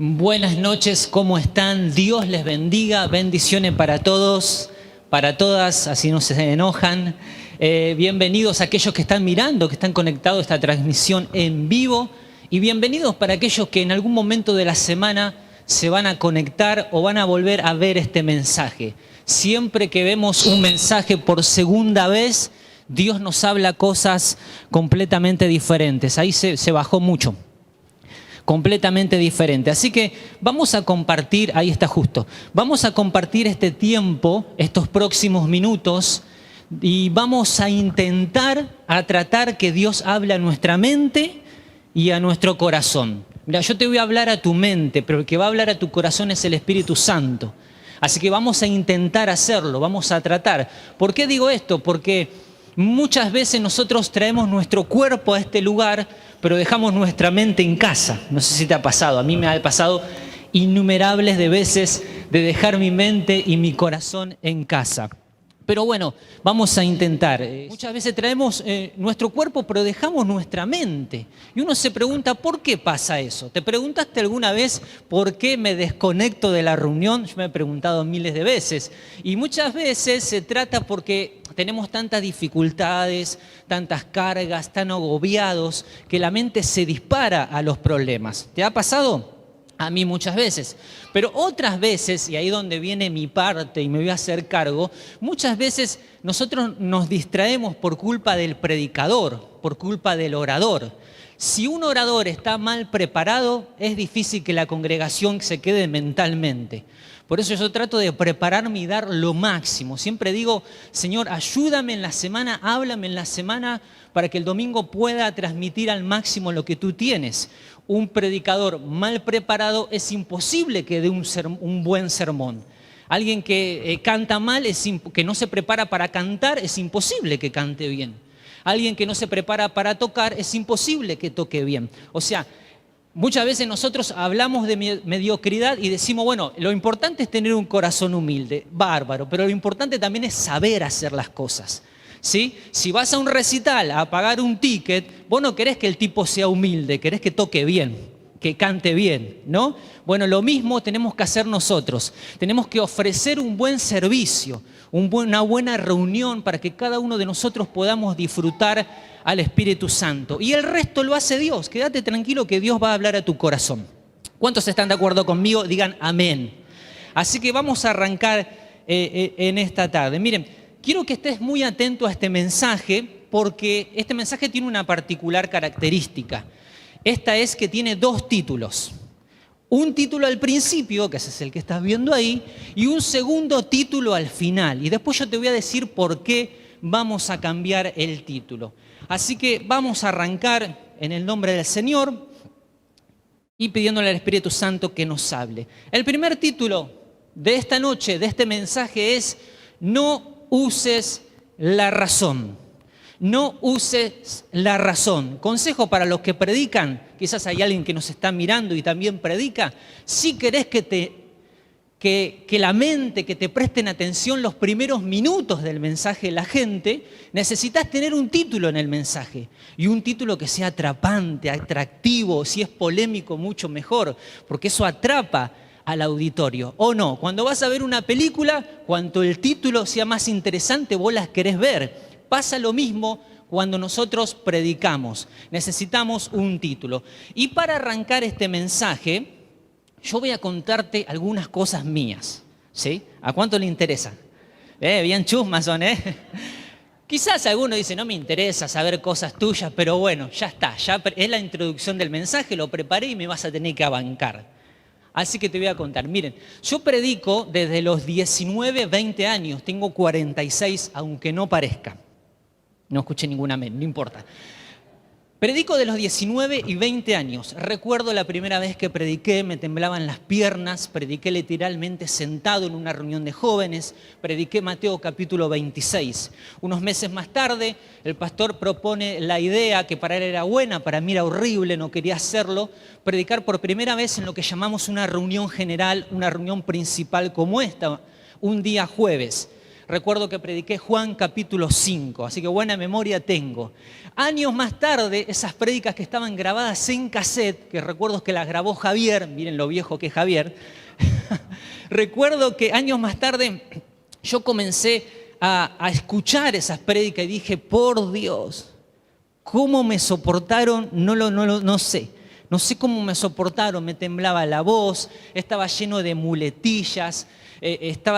Buenas noches, ¿cómo están? Dios les bendiga, bendiciones para todos, para todas, así no se enojan. Bienvenidos a aquellos que están mirando, que están conectados a esta transmisión en vivo, y bienvenidos para aquellos que en algún momento de la semana se van a conectar o van a volver a ver este mensaje. Siempre que vemos un mensaje por segunda vez, Dios nos habla cosas completamente diferentes. Ahí se bajó mucho. Completamente diferente. Así que vamos a compartir, ahí está justo, vamos a compartir este tiempo, estos próximos minutos, y vamos a intentar tratar que Dios hable a nuestra mente y a nuestro corazón. Mira, yo te voy a hablar a tu mente, pero el que va a hablar a tu corazón es el Espíritu Santo. Así que vamos a intentar hacerlo, vamos a tratar. ¿Por qué digo esto? Porque muchas veces nosotros traemos nuestro cuerpo a este lugar, pero dejamos nuestra mente en casa. No sé si te ha pasado, a mí me ha pasado innumerables de veces de dejar mi mente y mi corazón en casa. Pero bueno, vamos a intentar. Muchas veces traemos nuestro cuerpo, pero dejamos nuestra mente. Y uno se pregunta, ¿por qué pasa eso? ¿Te preguntaste alguna vez por qué me desconecto de la reunión? Yo me he preguntado miles de veces. Y muchas veces se trata porque tenemos tantas dificultades, tantas cargas, tan agobiados, que la mente se dispara a los problemas. ¿Te ha pasado? A mí muchas veces, pero otras veces, y ahí donde viene mi parte y me voy a hacer cargo, muchas veces nosotros nos distraemos por culpa del predicador, por culpa del orador. Si un orador está mal preparado, es difícil que la congregación se quede mentalmente. Por eso yo trato de prepararme y dar lo máximo. Siempre digo, Señor, ayúdame en la semana, háblame en la semana para que el domingo pueda transmitir al máximo lo que tú tienes. Un predicador mal preparado es imposible que dé un buen sermón. Alguien que canta mal, que no se prepara para cantar, es imposible que cante bien. Alguien que no se prepara para tocar, es imposible que toque bien. O sea, muchas veces nosotros hablamos de mediocridad y decimos, bueno, lo importante es tener un corazón humilde, bárbaro, pero lo importante también es saber hacer las cosas. ¿Sí? Si vas a un recital a pagar un ticket, vos no querés que el tipo sea humilde, querés que toque bien, que cante bien, ¿no? Bueno, lo mismo tenemos que hacer nosotros. Tenemos que ofrecer un buen servicio, una buena reunión para que cada uno de nosotros podamos disfrutar al Espíritu Santo. Y el resto lo hace Dios. Quédate tranquilo que Dios va a hablar a tu corazón. ¿Cuántos están de acuerdo conmigo? Digan amén. Así que vamos a arrancar en esta tarde. Miren, quiero que estés muy atento a este mensaje porque este mensaje tiene una particular característica. Esta es que tiene dos títulos. Un título al principio, que ese es el que estás viendo ahí, y un segundo título al final. Y después yo te voy a decir por qué vamos a cambiar el título. Así que vamos a arrancar en el nombre del Señor y pidiéndole al Espíritu Santo que nos hable. El primer título de esta noche, de este mensaje es: no uses la razón. No uses la razón. Consejo para los que predican, quizás hay alguien que nos está mirando y también predica. Si querés que la mente, que te presten atención los primeros minutos del mensaje de la gente, necesitas tener un título en el mensaje. Y un título que sea atrapante, atractivo, si es polémico mucho mejor, porque eso atrapa al auditorio, ¿o no? Cuando vas a ver una película, cuanto el título sea más interesante, vos las querés ver. Pasa lo mismo cuando nosotros predicamos. Necesitamos un título. Y para arrancar este mensaje, yo voy a contarte algunas cosas mías. ¿Sí? ¿A cuánto le interesa? Bien chusmas son, ¿eh? Quizás alguno dice, no me interesa saber cosas tuyas, pero bueno, ya está. Ya es la introducción del mensaje, lo preparé y me vas a tener que abancar. Así que te voy a contar. Miren, yo predico desde los 19, 20 años. Tengo 46, aunque no parezca. No escuché ningún amén, no importa. Predico de los 19 y 20 años. Recuerdo la primera vez que prediqué, me temblaban las piernas. Prediqué literalmente sentado en una reunión de jóvenes. Prediqué Mateo capítulo 26. Unos meses más tarde, el pastor propone la idea, que para él era buena, para mí era horrible, no quería hacerlo, predicar por primera vez en lo que llamamos una reunión general, una reunión principal como esta, un día jueves. recuerdo que prediqué Juan capítulo 5, así que buena memoria tengo. Años más tarde, esas prédicas que estaban grabadas en cassette, que recuerdo que las grabó Javier, miren lo viejo que es Javier, recuerdo que años más tarde yo comencé a escuchar esas prédicas y dije, por Dios, ¿cómo me soportaron? No sé. No sé cómo me soportaron, me temblaba la voz, estaba lleno de muletillas,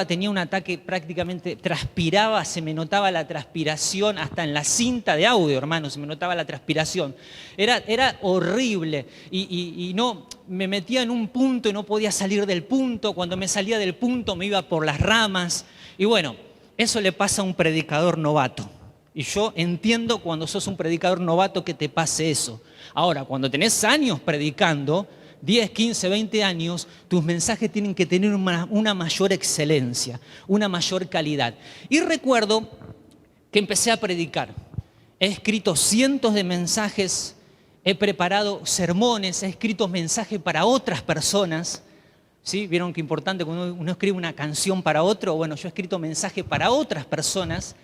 tenía un ataque, prácticamente transpiraba, se me notaba la transpiración, hasta en la cinta de audio, hermano, se me notaba la transpiración. Era horrible y no, me metía en un punto y no podía salir del punto. Cuando me salía del punto me iba por las ramas. Y bueno, eso le pasa a un predicador novato. Y yo entiendo cuando sos un predicador novato que te pase eso. Ahora, cuando tenés años predicando, 10, 15, 20 años, tus mensajes tienen que tener una mayor excelencia, una mayor calidad. Y recuerdo que empecé a predicar. He escrito cientos de mensajes, he preparado sermones, he escrito mensajes para otras personas. ¿Sí? ¿Vieron qué importante cuando uno escribe una canción para otro? Bueno, yo he escrito mensajes para otras personas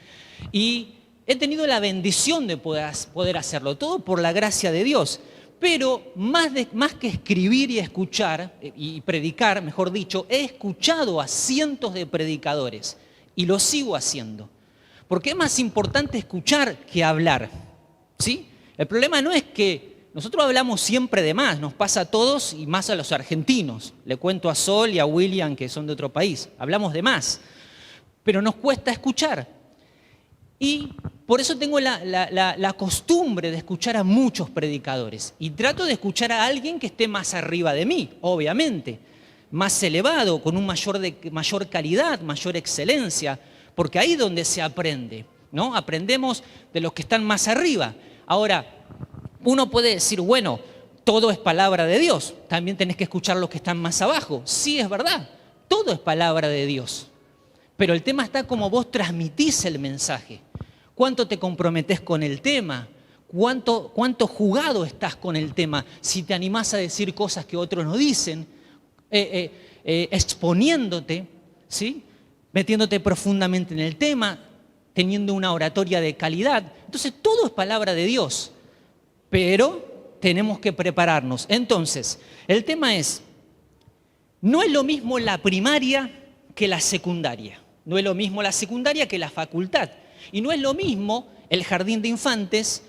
y he tenido la bendición de poder hacerlo, todo por la gracia de Dios. Pero más que escribir y escuchar, y predicar, mejor dicho, he escuchado a cientos de predicadores y lo sigo haciendo. Porque es más importante escuchar que hablar, ¿sí? El problema no es que nosotros hablamos siempre de más, nos pasa a todos y más a los argentinos. Le cuento a Sol y a William, que son de otro país, hablamos de más, pero nos cuesta escuchar. Y por eso tengo la costumbre de escuchar a muchos predicadores. Y trato de escuchar a alguien que esté más arriba de mí, obviamente. Más elevado, con mayor calidad, mayor excelencia. Porque ahí es donde se aprende, ¿no? Aprendemos de los que están más arriba. Ahora, uno puede decir, bueno, todo es palabra de Dios. También tenés que escuchar a los que están más abajo. Sí, es verdad. Todo es palabra de Dios. Pero el tema está como vos transmitís el mensaje. ¿Cuánto te comprometés con el tema? ¿Cuánto jugado estás con el tema? Si te animás a decir cosas que otros no dicen, exponiéndote, ¿sí? Metiéndote profundamente en el tema, teniendo una oratoria de calidad. Entonces, todo es palabra de Dios, pero tenemos que prepararnos. Entonces, el tema es, no es lo mismo la primaria que la secundaria. No es lo mismo la secundaria que la facultad. Y no es lo mismo el jardín de infantes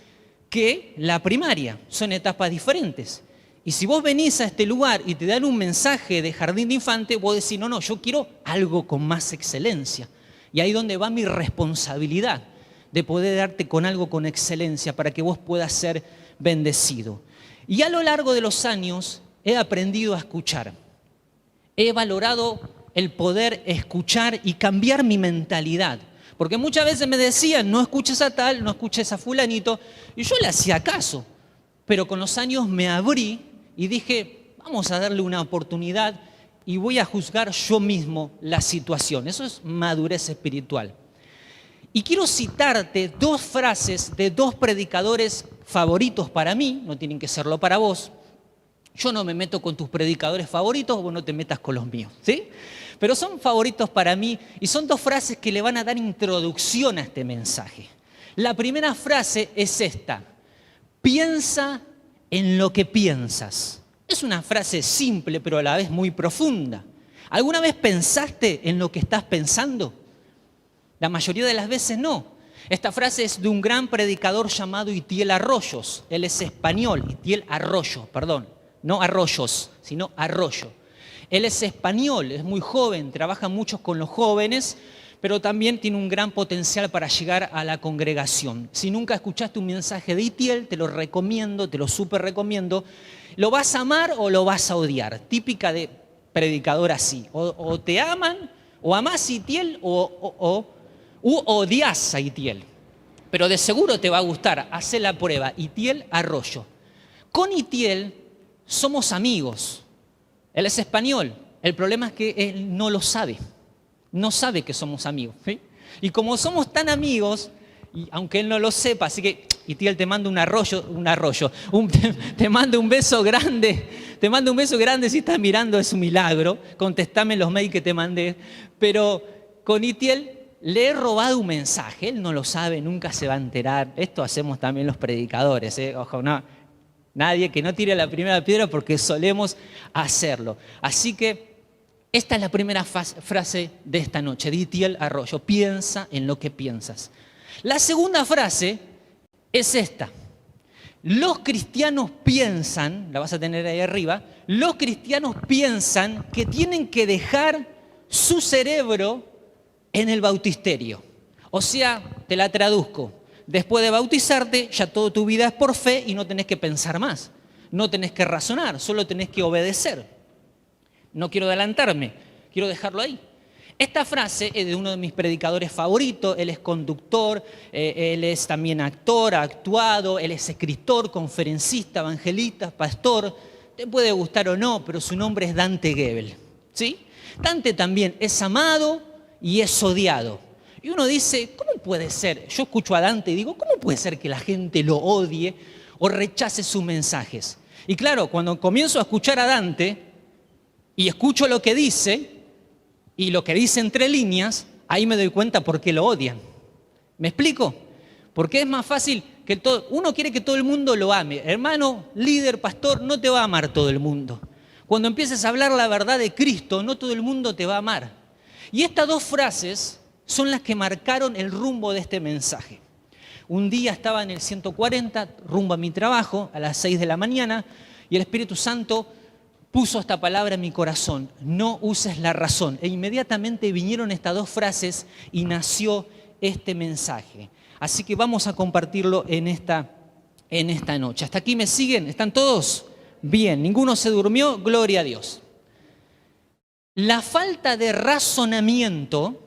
que la primaria. Son etapas diferentes. Y si vos venís a este lugar y te dan un mensaje de jardín de infantes, vos decís, no, yo quiero algo con más excelencia. Y ahí es donde va mi responsabilidad de poder darte con algo con excelencia para que vos puedas ser bendecido. Y a lo largo de los años he aprendido a escuchar. He valorado el poder escuchar y cambiar mi mentalidad. Porque muchas veces me decían, no escuches a tal, no escuches a fulanito, y yo le hacía caso. Pero con los años me abrí y dije, vamos a darle una oportunidad y voy a juzgar yo mismo la situación. Eso es madurez espiritual. Y quiero citarte dos frases de dos predicadores favoritos para mí, no tienen que serlo para vos. Yo no me meto con tus predicadores favoritos, vos no te metas con los míos, ¿sí? Pero son favoritos para mí y son dos frases que le van a dar introducción a este mensaje. La primera frase es esta: piensa en lo que piensas. Es una frase simple, pero a la vez muy profunda. ¿Alguna vez pensaste en lo que estás pensando? La mayoría de las veces no. Esta frase es de un gran predicador llamado Itiel Arroyos. Él es español, Itiel Arroyo, perdón. No Arroyos, sino Arroyo. Él es español, es muy joven, trabaja mucho con los jóvenes, pero también tiene un gran potencial para llegar a la congregación. Si nunca escuchaste un mensaje de Itiel, te lo recomiendo, te lo súper recomiendo. ¿Lo vas a amar o lo vas a odiar? Típica de predicador así. O te aman, o amás a Itiel, o odias a Itiel. Pero de seguro te va a gustar. Hacé la prueba. Itiel Arroyo. Con Itiel somos amigos. Él es español. El problema es que él no lo sabe. No sabe que somos amigos, ¿sí? Y como somos tan amigos, y aunque él no lo sepa, así que Itiel te mando te mando un beso grande. Te mando un beso grande si estás mirando, es un milagro. Contestame los mails que te mandé. Pero con Itiel le he robado un mensaje. Él no lo sabe, nunca se va a enterar. Esto hacemos también los predicadores, ¿eh? Ojo, no, nadie que no tire la primera piedra porque solemos hacerlo. Así que esta es la primera frase de esta noche, de Itiel Arroyo. Piensa en lo que piensas. La segunda frase es esta. Los cristianos piensan, la vas a tener ahí arriba, los cristianos piensan que tienen que dejar su cerebro en el bautisterio. O sea, te la traduzco. Después de bautizarte, ya toda tu vida es por fe y no tenés que pensar más. No tenés que razonar, solo tenés que obedecer. No quiero adelantarme, quiero dejarlo ahí. Esta frase es de uno de mis predicadores favoritos. Él es conductor, él es también actor, ha actuado, él es escritor, conferencista, evangelista, pastor. Te puede gustar o no, pero su nombre es Dante Gebel, ¿sí? Dante también es amado y es odiado. Y uno dice, ¿cómo puede ser? Yo escucho a Dante y digo, ¿cómo puede ser que la gente lo odie o rechace sus mensajes? Y claro, cuando comienzo a escuchar a Dante y escucho lo que dice, y lo que dice entre líneas, ahí me doy cuenta por qué lo odian. ¿Me explico? Porque es más fácil que uno quiere que todo el mundo lo ame. Hermano, líder, pastor, no te va a amar todo el mundo. Cuando empieces a hablar la verdad de Cristo, no todo el mundo te va a amar. Y estas dos frases son las que marcaron el rumbo de este mensaje. Un día estaba en el 140, rumbo a mi trabajo, a las 6 de la mañana, y el Espíritu Santo puso esta palabra en mi corazón: no uses la razón. E inmediatamente vinieron estas dos frases y nació este mensaje. Así que vamos a compartirlo en esta noche. ¿Hasta aquí me siguen? ¿Están todos? Bien, ninguno se durmió, gloria a Dios. La falta de razonamiento,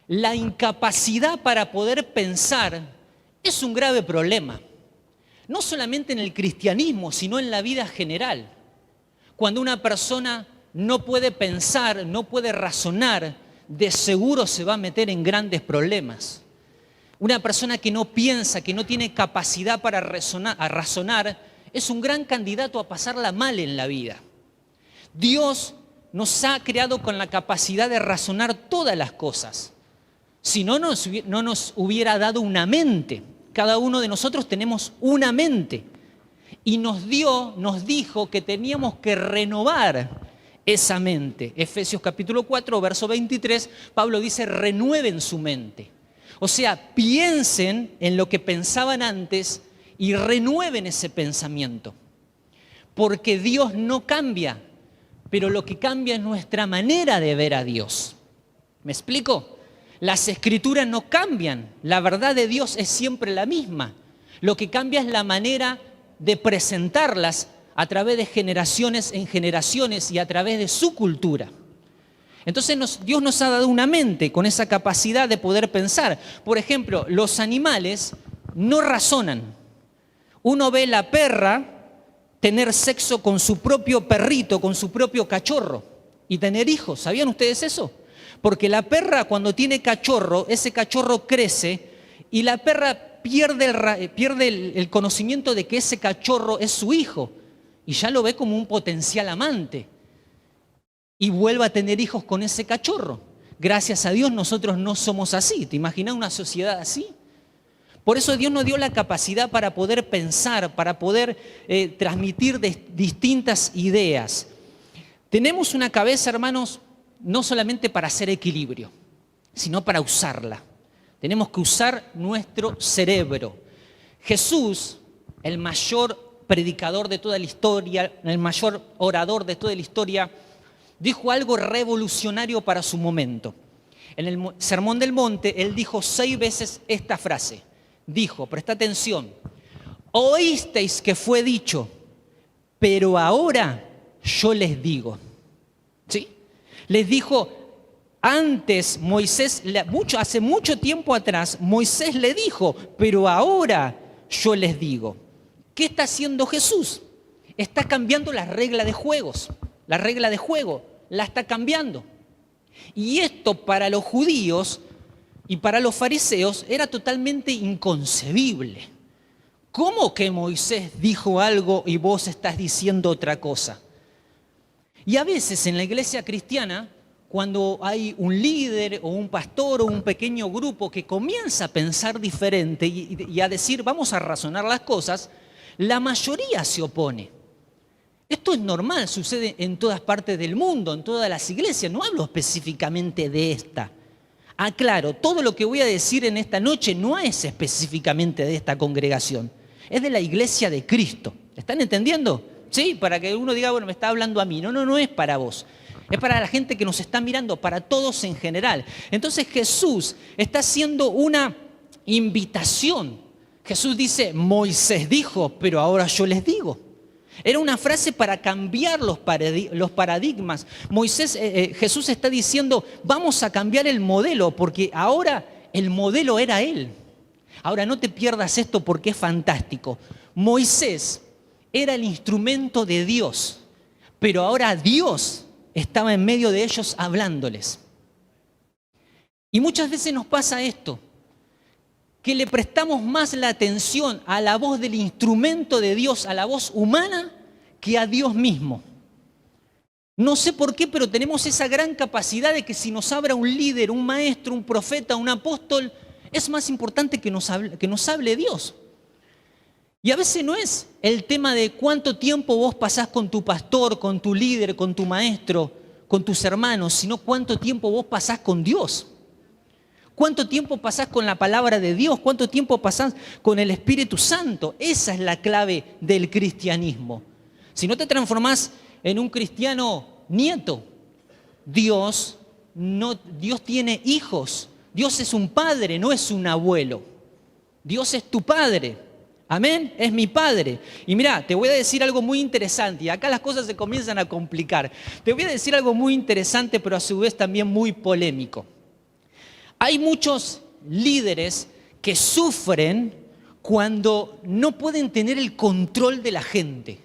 la incapacidad para poder pensar, es un grave problema. No solamente en el cristianismo, sino en la vida general. Cuando una persona no puede pensar, no puede razonar, de seguro se va a meter en grandes problemas. Una persona que no piensa, que no tiene capacidad para razonar, es un gran candidato a pasarla mal en la vida. Dios nos ha creado con la capacidad de razonar todas las cosas. Si no, no nos hubiera dado una mente. Cada uno de nosotros tenemos una mente. Y nos dijo que teníamos que renovar esa mente. Efesios capítulo 4, verso 23, Pablo dice, renueven su mente. O sea, piensen en lo que pensaban antes y renueven ese pensamiento. Porque Dios no cambia, pero lo que cambia es nuestra manera de ver a Dios. ¿Me explico? Las escrituras no cambian, la verdad de Dios es siempre la misma. Lo que cambia es la manera de presentarlas a través de generaciones en generaciones y a través de su cultura. Entonces Dios nos ha dado una mente con esa capacidad de poder pensar. Por ejemplo, los animales no razonan. Uno ve la perra tener sexo con su propio perrito, con su propio cachorro y tener hijos. ¿Sabían ustedes eso? Porque la perra cuando tiene cachorro, ese cachorro crece y la perra pierde el conocimiento de que ese cachorro es su hijo y ya lo ve como un potencial amante y vuelve a tener hijos con ese cachorro. Gracias a Dios nosotros no somos así. ¿Te imaginas una sociedad así? Por eso Dios nos dio la capacidad para poder pensar, para poder transmitir distintas ideas. Tenemos una cabeza, hermanos, no solamente para hacer equilibrio, sino para usarla. Tenemos que usar nuestro cerebro. Jesús, el mayor predicador de toda la historia, el mayor orador de toda la historia, dijo algo revolucionario para su momento. En el Sermón del Monte, él dijo 6 veces esta frase. Dijo, presta atención, oísteis que fue dicho, pero ahora yo les digo. ¿Sí? Les dijo, antes Moisés, hace mucho tiempo atrás, Moisés le dijo, pero ahora yo les digo. ¿Qué está haciendo Jesús? Está cambiando las reglas de juegos. La regla de juego la está cambiando. Y esto para los judíos y para los fariseos era totalmente inconcebible. ¿Cómo que Moisés dijo algo y vos estás diciendo otra cosa? Y a veces en la iglesia cristiana cuando hay un líder o un pastor o un pequeño grupo que comienza a pensar diferente y a decir, vamos a razonar las cosas, la mayoría se opone. Esto es normal, sucede en todas partes del mundo, en todas las iglesias. No hablo específicamente de esta. Aclaro, todo lo que voy a decir en esta noche no es específicamente de esta congregación. Es de la iglesia de Cristo. ¿Están entendiendo? Sí, para que uno diga, bueno, me está hablando a mí. No, no es para vos. Es para la gente que nos está mirando, para todos en general. Entonces Jesús está haciendo una invitación. Jesús dice, Moisés dijo, pero ahora yo les digo. Era una frase para cambiar los paradigmas. Jesús está diciendo, vamos a cambiar el modelo, porque ahora el modelo era Él. Ahora no te pierdas esto porque es fantástico. Moisés era el instrumento de Dios, pero ahora Dios estaba en medio de ellos hablándoles. Y muchas veces nos pasa esto, que le prestamos más la atención a la voz del instrumento de Dios, a la voz humana, que a Dios mismo. No sé por qué, pero tenemos esa gran capacidad de que si nos habla un líder, un maestro, un profeta, un apóstol, es más importante que nos hable Dios. Y a veces no es el tema de cuánto tiempo vos pasás con tu pastor, con tu líder, con tu maestro, con tus hermanos, sino cuánto tiempo vos pasás con Dios. ¿Cuánto tiempo pasás con la palabra de Dios? ¿Cuánto tiempo pasás con el Espíritu Santo? Esa es la clave del cristianismo. Si no te transformás en un cristiano nieto, Dios tiene hijos. Dios es un padre, no es un abuelo. Dios es tu padre. Amén, es mi padre. Y mira, te voy a decir algo muy interesante. Y acá las cosas se comienzan a complicar. Te voy a decir algo muy interesante, pero a su vez también muy polémico. Hay muchos líderes que sufren cuando no pueden tener el control de la gente,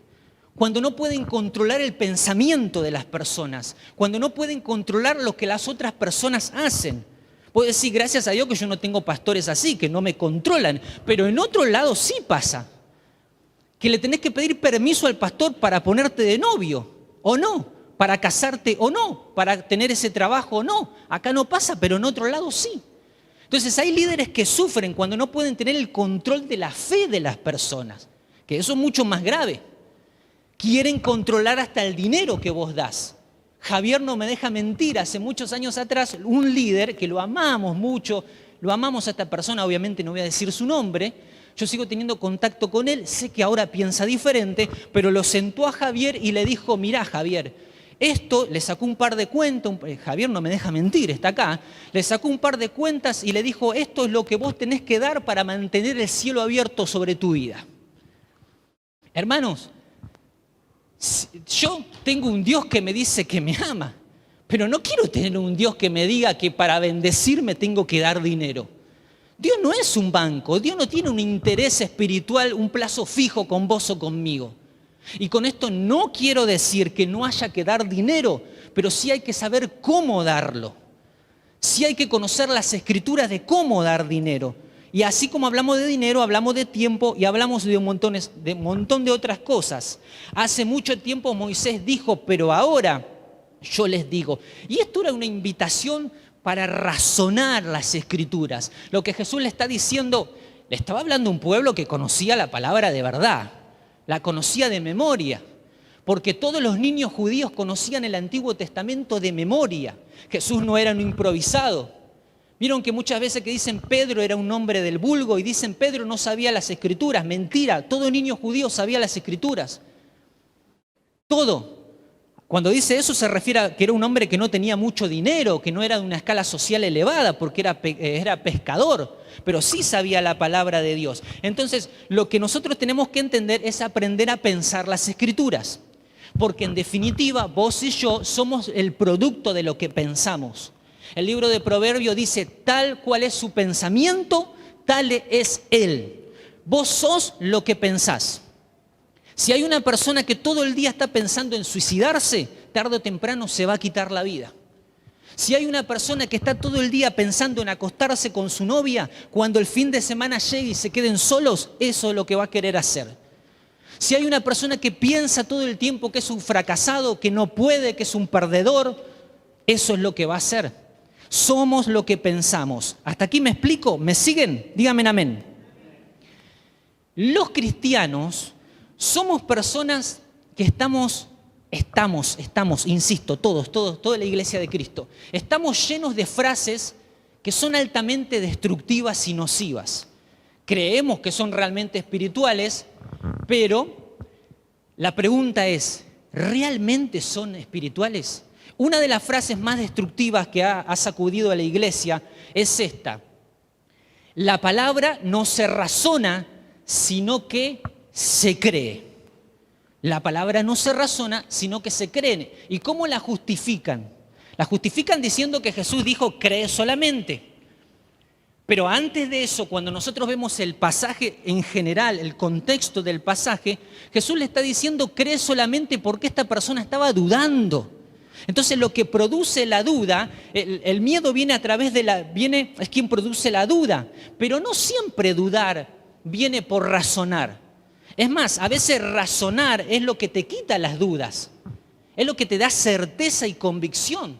cuando no pueden controlar el pensamiento de las personas, cuando no pueden controlar lo que las otras personas hacen. Puedo decir, gracias a Dios que yo no tengo pastores así, que no me controlan, pero en otro lado sí pasa, que le tenés que pedir permiso al pastor para ponerte de novio, o no, para casarte o no, para tener ese trabajo o no. Acá no pasa, pero en otro lado sí. Entonces hay líderes que sufren cuando no pueden tener el control de la fe de las personas, que eso es mucho más grave. Quieren controlar hasta el dinero que vos das. Javier no me deja mentir, hace muchos años atrás, un líder que lo amamos mucho, lo amamos a esta persona, obviamente no voy a decir su nombre, yo sigo teniendo contacto con él, sé que ahora piensa diferente, pero lo sentó a Javier y le dijo, mirá Javier, esto, le sacó un par de cuentas, Javier no me deja mentir, está acá, le sacó un par de cuentas y le dijo, esto es lo que vos tenés que dar para mantener el cielo abierto sobre tu vida. Hermanos, yo tengo un Dios que me dice que me ama, pero no quiero tener un Dios que me diga que para bendecirme tengo que dar dinero. Dios no es un banco, Dios no tiene un interés espiritual, un plazo fijo con vos o conmigo. Y con esto no quiero decir que no haya que dar dinero, pero sí hay que saber cómo darlo. Sí hay que conocer las escrituras de cómo dar dinero. Y así como hablamos de dinero, hablamos de tiempo y hablamos de un montón de otras cosas. Hace mucho tiempo Moisés dijo, pero ahora yo les digo. Y esto era una invitación para razonar las escrituras. Lo que Jesús le está diciendo, le estaba hablando a un pueblo que conocía la palabra de verdad. La conocía de memoria, porque todos los niños judíos conocían el Antiguo Testamento de memoria. Jesús no era un improvisado. Vieron que muchas veces que dicen Pedro era un hombre del vulgo y dicen Pedro no sabía las escrituras. Mentira, todo niño judío sabía las escrituras. Todo. Cuando dice eso se refiere a que era un hombre que no tenía mucho dinero, que no era de una escala social elevada porque era pescador, pero sí sabía la palabra de Dios. Entonces, lo que nosotros tenemos que entender es aprender a pensar las escrituras, porque en definitiva vos y yo somos el producto de lo que pensamos. El libro de Proverbios dice, tal cual es su pensamiento, tal es él. Vos sos lo que pensás. Si hay una persona que todo el día está pensando en suicidarse, tarde o temprano se va a quitar la vida. Si hay una persona que está todo el día pensando en acostarse con su novia, cuando el fin de semana llegue y se queden solos, eso es lo que va a querer hacer. Si hay una persona que piensa todo el tiempo que es un fracasado, que no puede, que es un perdedor, Eso es lo que va a ser. Somos lo que pensamos. ¿Hasta aquí me explico? ¿Me siguen? Díganme amén. Los cristianos somos personas que estamos, insisto, toda la iglesia de Cristo, estamos llenos de frases que son altamente destructivas y nocivas. Creemos que son realmente espirituales, pero la pregunta es, ¿realmente son espirituales? Una de las frases más destructivas que ha sacudido a la iglesia es esta: la palabra no se razona, sino que se cree. La palabra no se razona, sino que se cree. ¿Y cómo la justifican? La justifican diciendo que Jesús dijo, cree solamente. Pero antes de eso, cuando nosotros vemos el pasaje en general, el contexto del pasaje, Jesús le está diciendo, cree solamente porque esta persona estaba dudando. Entonces lo que produce la duda, el miedo viene a través de es quien produce la duda. Pero no siempre dudar viene por razonar. Es más, a veces razonar es lo que te quita las dudas. Es lo que te da certeza y convicción.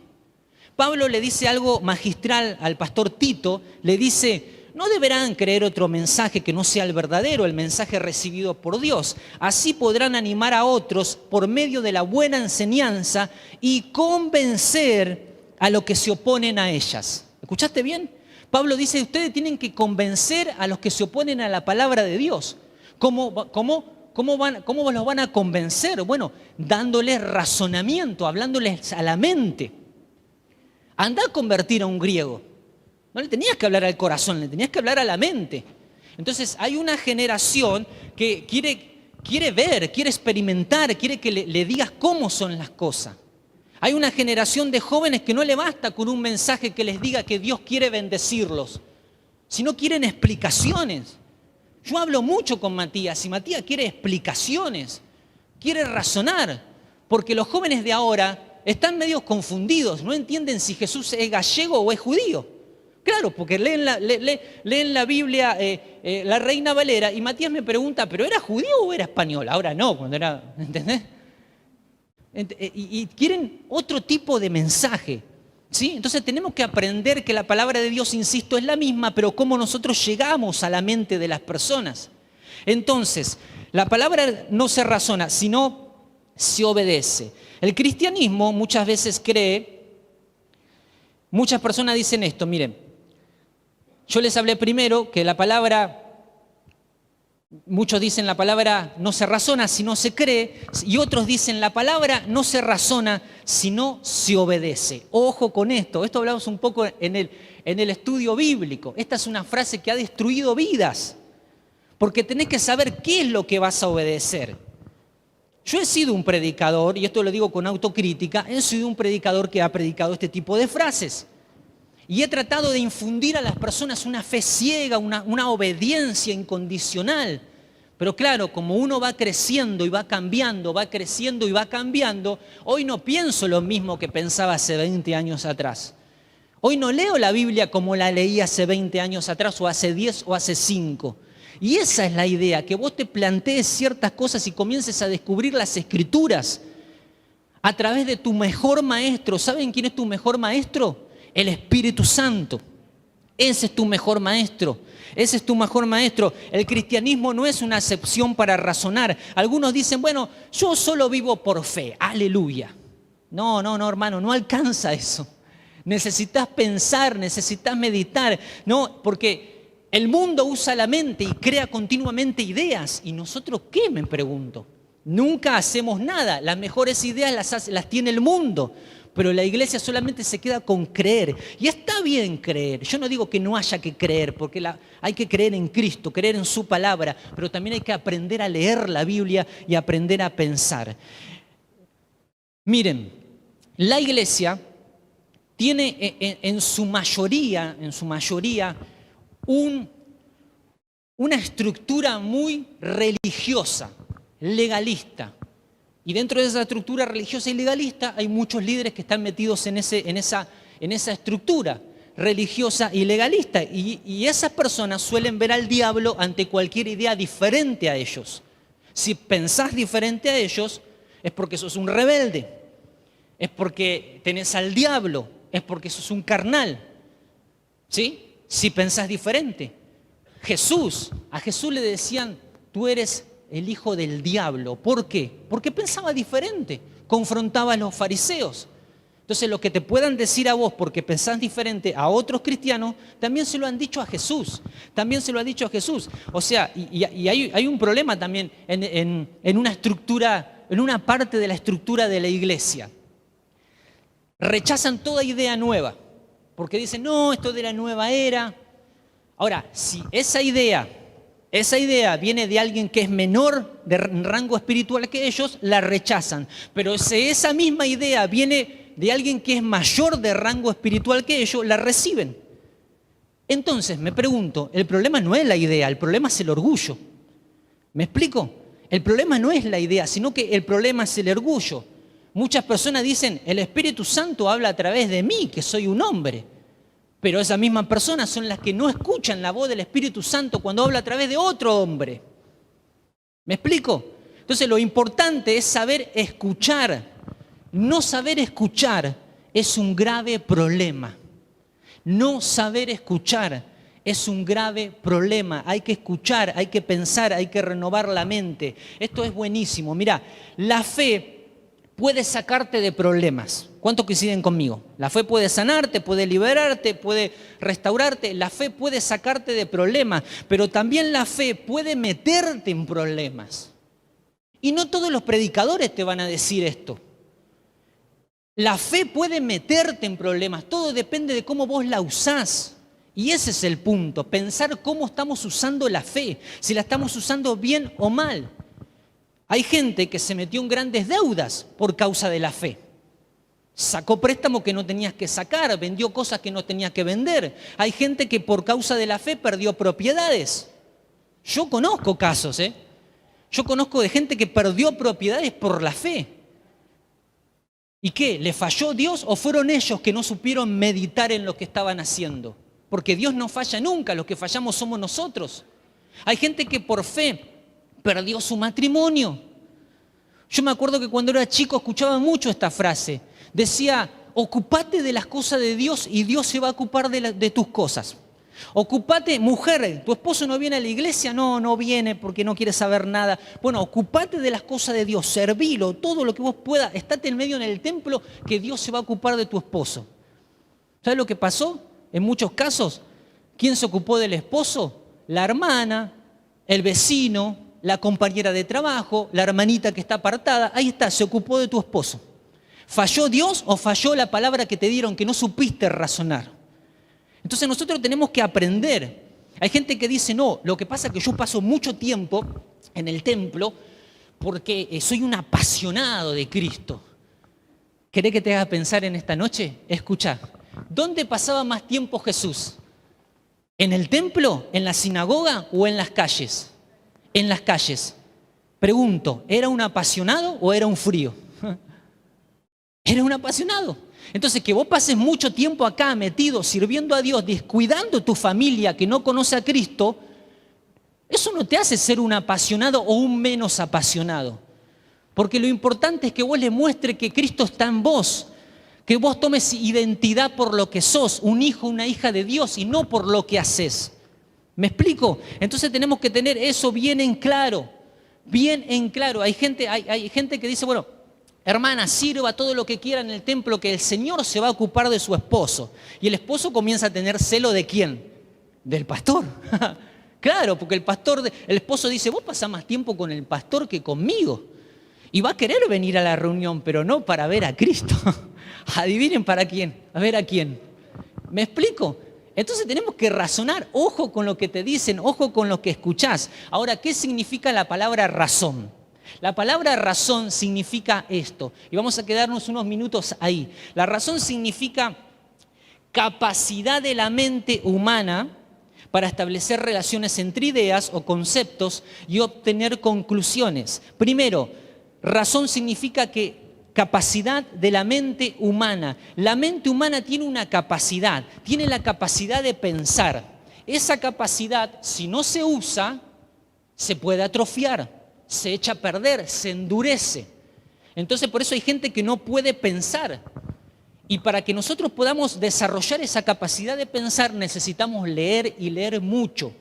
Pablo le dice algo magistral al pastor Tito, le dice, no deberán creer otro mensaje que no sea el verdadero, el mensaje recibido por Dios. Así podrán animar a otros por medio de la buena enseñanza y convencer a los que se oponen a ellas. ¿Escuchaste bien? Pablo dice, ustedes tienen que convencer a los que se oponen a la palabra de Dios. ¿Cómo los van a convencer? Bueno, dándoles razonamiento, hablándoles a la mente. Andá a convertir a un griego. No le tenías que hablar al corazón, le tenías que hablar a la mente. Entonces hay una generación que quiere ver, quiere experimentar, quiere que le digas cómo son las cosas. Hay una generación de jóvenes que no le basta con un mensaje que les diga que Dios quiere bendecirlos, sino quieren explicaciones. Yo hablo mucho con Matías y Matías quiere explicaciones, quiere razonar, porque los jóvenes de ahora están medio confundidos, no entienden si Jesús es gallego o es judío. Claro, porque leen la Biblia, la Reina Valera, y Matías me pregunta, ¿pero era judío o era español? Ahora no, cuando era, ¿entendés? Y quieren otro tipo de mensaje, ¿sí? Entonces tenemos que aprender que la palabra de Dios, insisto, es la misma, pero cómo nosotros llegamos a la mente de las personas. Entonces, la palabra no se razona, sino se obedece. El cristianismo muchas veces muchas personas dicen esto, miren, yo les hablé primero que la palabra, muchos dicen la palabra no se razona, sino se cree, y otros dicen la palabra no se razona, sino se obedece. Ojo con esto hablamos un poco en el estudio bíblico. Esta es una frase que ha destruido vidas, porque tenés que saber qué es lo que vas a obedecer. Yo he sido un predicador, y esto lo digo con autocrítica, he sido un predicador que ha predicado este tipo de frases. Y he tratado de infundir a las personas una fe ciega, una obediencia incondicional. Pero claro, como uno va creciendo y va cambiando, va creciendo y va cambiando, hoy no pienso lo mismo que pensaba hace 20 años atrás. Hoy no leo la Biblia como la leí hace 20 años atrás, o hace 10 o hace 5. Y esa es la idea, que vos te plantees ciertas cosas y comiences a descubrir las Escrituras a través de tu mejor maestro. ¿Saben quién es tu mejor maestro? El Espíritu Santo. Ese es tu mejor maestro. Ese es tu mejor maestro. El cristianismo no es una acepción para razonar. Algunos dicen, bueno, yo solo vivo por fe. Aleluya. No, hermano, no alcanza eso. Necesitas pensar, necesitas meditar. No, porque el mundo usa la mente y crea continuamente ideas. ¿Y nosotros qué, me pregunto? Nunca hacemos nada. Las mejores ideas las tiene el mundo. Pero la iglesia solamente se queda con creer. Y está bien creer. Yo no digo que no haya que creer, porque hay que creer en Cristo, creer en su palabra. Pero también hay que aprender a leer la Biblia y aprender a pensar. Miren, la iglesia tiene en su mayoría, una estructura muy religiosa, legalista. Y dentro de esa estructura religiosa y legalista hay muchos líderes que están metidos en esa estructura religiosa y legalista. Y esas personas suelen ver al diablo ante cualquier idea diferente a ellos. Si pensás diferente a ellos, es porque sos un rebelde. es porque tenés al diablo, es porque sos un carnal, ¿sí? Si pensás diferente. A Jesús le decían, tú eres el hijo del diablo. ¿Por qué? Porque pensaba diferente, confrontaba a los fariseos. Entonces lo que te puedan decir a vos porque pensás diferente a otros cristianos, también se lo han dicho a Jesús. También se lo ha dicho a Jesús. O sea, y hay un problema también en una estructura, en una parte de la estructura de la iglesia. Rechazan toda idea nueva, porque dicen, no, esto de la nueva era. Ahora, si esa idea viene de alguien que es menor de rango espiritual que ellos, la rechazan. Pero si esa misma idea viene de alguien que es mayor de rango espiritual que ellos, la reciben. Entonces, me pregunto, el problema no es la idea, el problema es el orgullo. ¿Me explico? El problema no es la idea, sino que el problema es el orgullo. Muchas personas dicen, el Espíritu Santo habla a través de mí, que soy un hombre. Pero esas mismas personas son las que no escuchan la voz del Espíritu Santo cuando habla a través de otro hombre. ¿Me explico? Entonces lo importante es saber escuchar. No saber escuchar es un grave problema. No saber escuchar es un grave problema. Hay que escuchar, hay que pensar, hay que renovar la mente. Esto es buenísimo. Mirá, la fe puede sacarte de problemas. ¿Cuántos coinciden conmigo? La fe puede sanarte, puede liberarte, puede restaurarte. La fe puede sacarte de problemas, pero también la fe puede meterte en problemas. Y no todos los predicadores te van a decir esto. La fe puede meterte en problemas, todo depende de cómo vos la usás. Y ese es el punto, pensar cómo estamos usando la fe, si la estamos usando bien o mal. Hay gente que se metió en grandes deudas por causa de la fe. Sacó préstamos que no tenías que sacar, vendió cosas que no tenías que vender. Hay gente que por causa de la fe perdió propiedades. Yo conozco casos, Yo conozco de gente que perdió propiedades por la fe. ¿Y qué? ¿Le falló Dios o fueron ellos que no supieron meditar en lo que estaban haciendo? Porque Dios no falla nunca, los que fallamos somos nosotros. Hay gente que por fe perdió su matrimonio. Yo me acuerdo que cuando era chico escuchaba mucho esta frase. Decía, ocupate de las cosas de Dios y Dios se va a ocupar de tus cosas. Ocupate, mujer, tu esposo no viene a la iglesia, no viene porque no quiere saber nada. Bueno, ocupate de las cosas de Dios, servilo, todo lo que vos puedas, estate en medio en el templo que Dios se va a ocupar de tu esposo. ¿Sabes lo que pasó? En muchos casos, ¿quién se ocupó del esposo? La hermana, el vecino, la compañera de trabajo, la hermanita que está apartada, ahí está, se ocupó de tu esposo. ¿Falló Dios o falló la palabra que te dieron que no supiste razonar? Entonces nosotros tenemos que aprender. Hay gente que dice, no, lo que pasa es que yo paso mucho tiempo en el templo porque soy un apasionado de Cristo. ¿Querés que te haga pensar en esta noche? Escuchá, ¿dónde pasaba más tiempo Jesús? ¿En el templo, en la sinagoga o en las calles? En las calles. Pregunto, ¿era un apasionado o era un frío? Era un apasionado. Entonces, que vos pases mucho tiempo acá metido, sirviendo a Dios, descuidando tu familia que no conoce a Cristo, eso no te hace ser un apasionado o un menos apasionado. Porque lo importante es que vos le muestres que Cristo está en vos, que vos tomes identidad por lo que sos, un hijo, una hija de Dios y no por lo que haces. ¿Me explico? Entonces tenemos que tener eso bien en claro, bien en claro. Hay gente que dice, bueno, hermana, sirva todo lo que quiera en el templo, que el Señor se va a ocupar de su esposo. Y el esposo comienza a tener celo ¿de quién? Del pastor. Claro, porque el esposo dice, vos pasás más tiempo con el pastor que conmigo. Y va a querer venir a la reunión, pero no para ver a Cristo. Adivinen para quién, a ver a quién. ¿Me explico? Entonces tenemos que razonar, ojo con lo que te dicen, ojo con lo que escuchás. Ahora, ¿qué significa la palabra razón? La palabra razón significa esto, y vamos a quedarnos unos minutos ahí. La razón significa capacidad de la mente humana para establecer relaciones entre ideas o conceptos y obtener conclusiones. Primero, razón significa que capacidad de la mente humana. La mente humana tiene una capacidad, tiene la capacidad de pensar. Esa capacidad, si no se usa, se puede atrofiar, se echa a perder, se endurece. Entonces por eso hay gente que no puede pensar. Y para que nosotros podamos desarrollar esa capacidad de pensar necesitamos leer y leer mucho.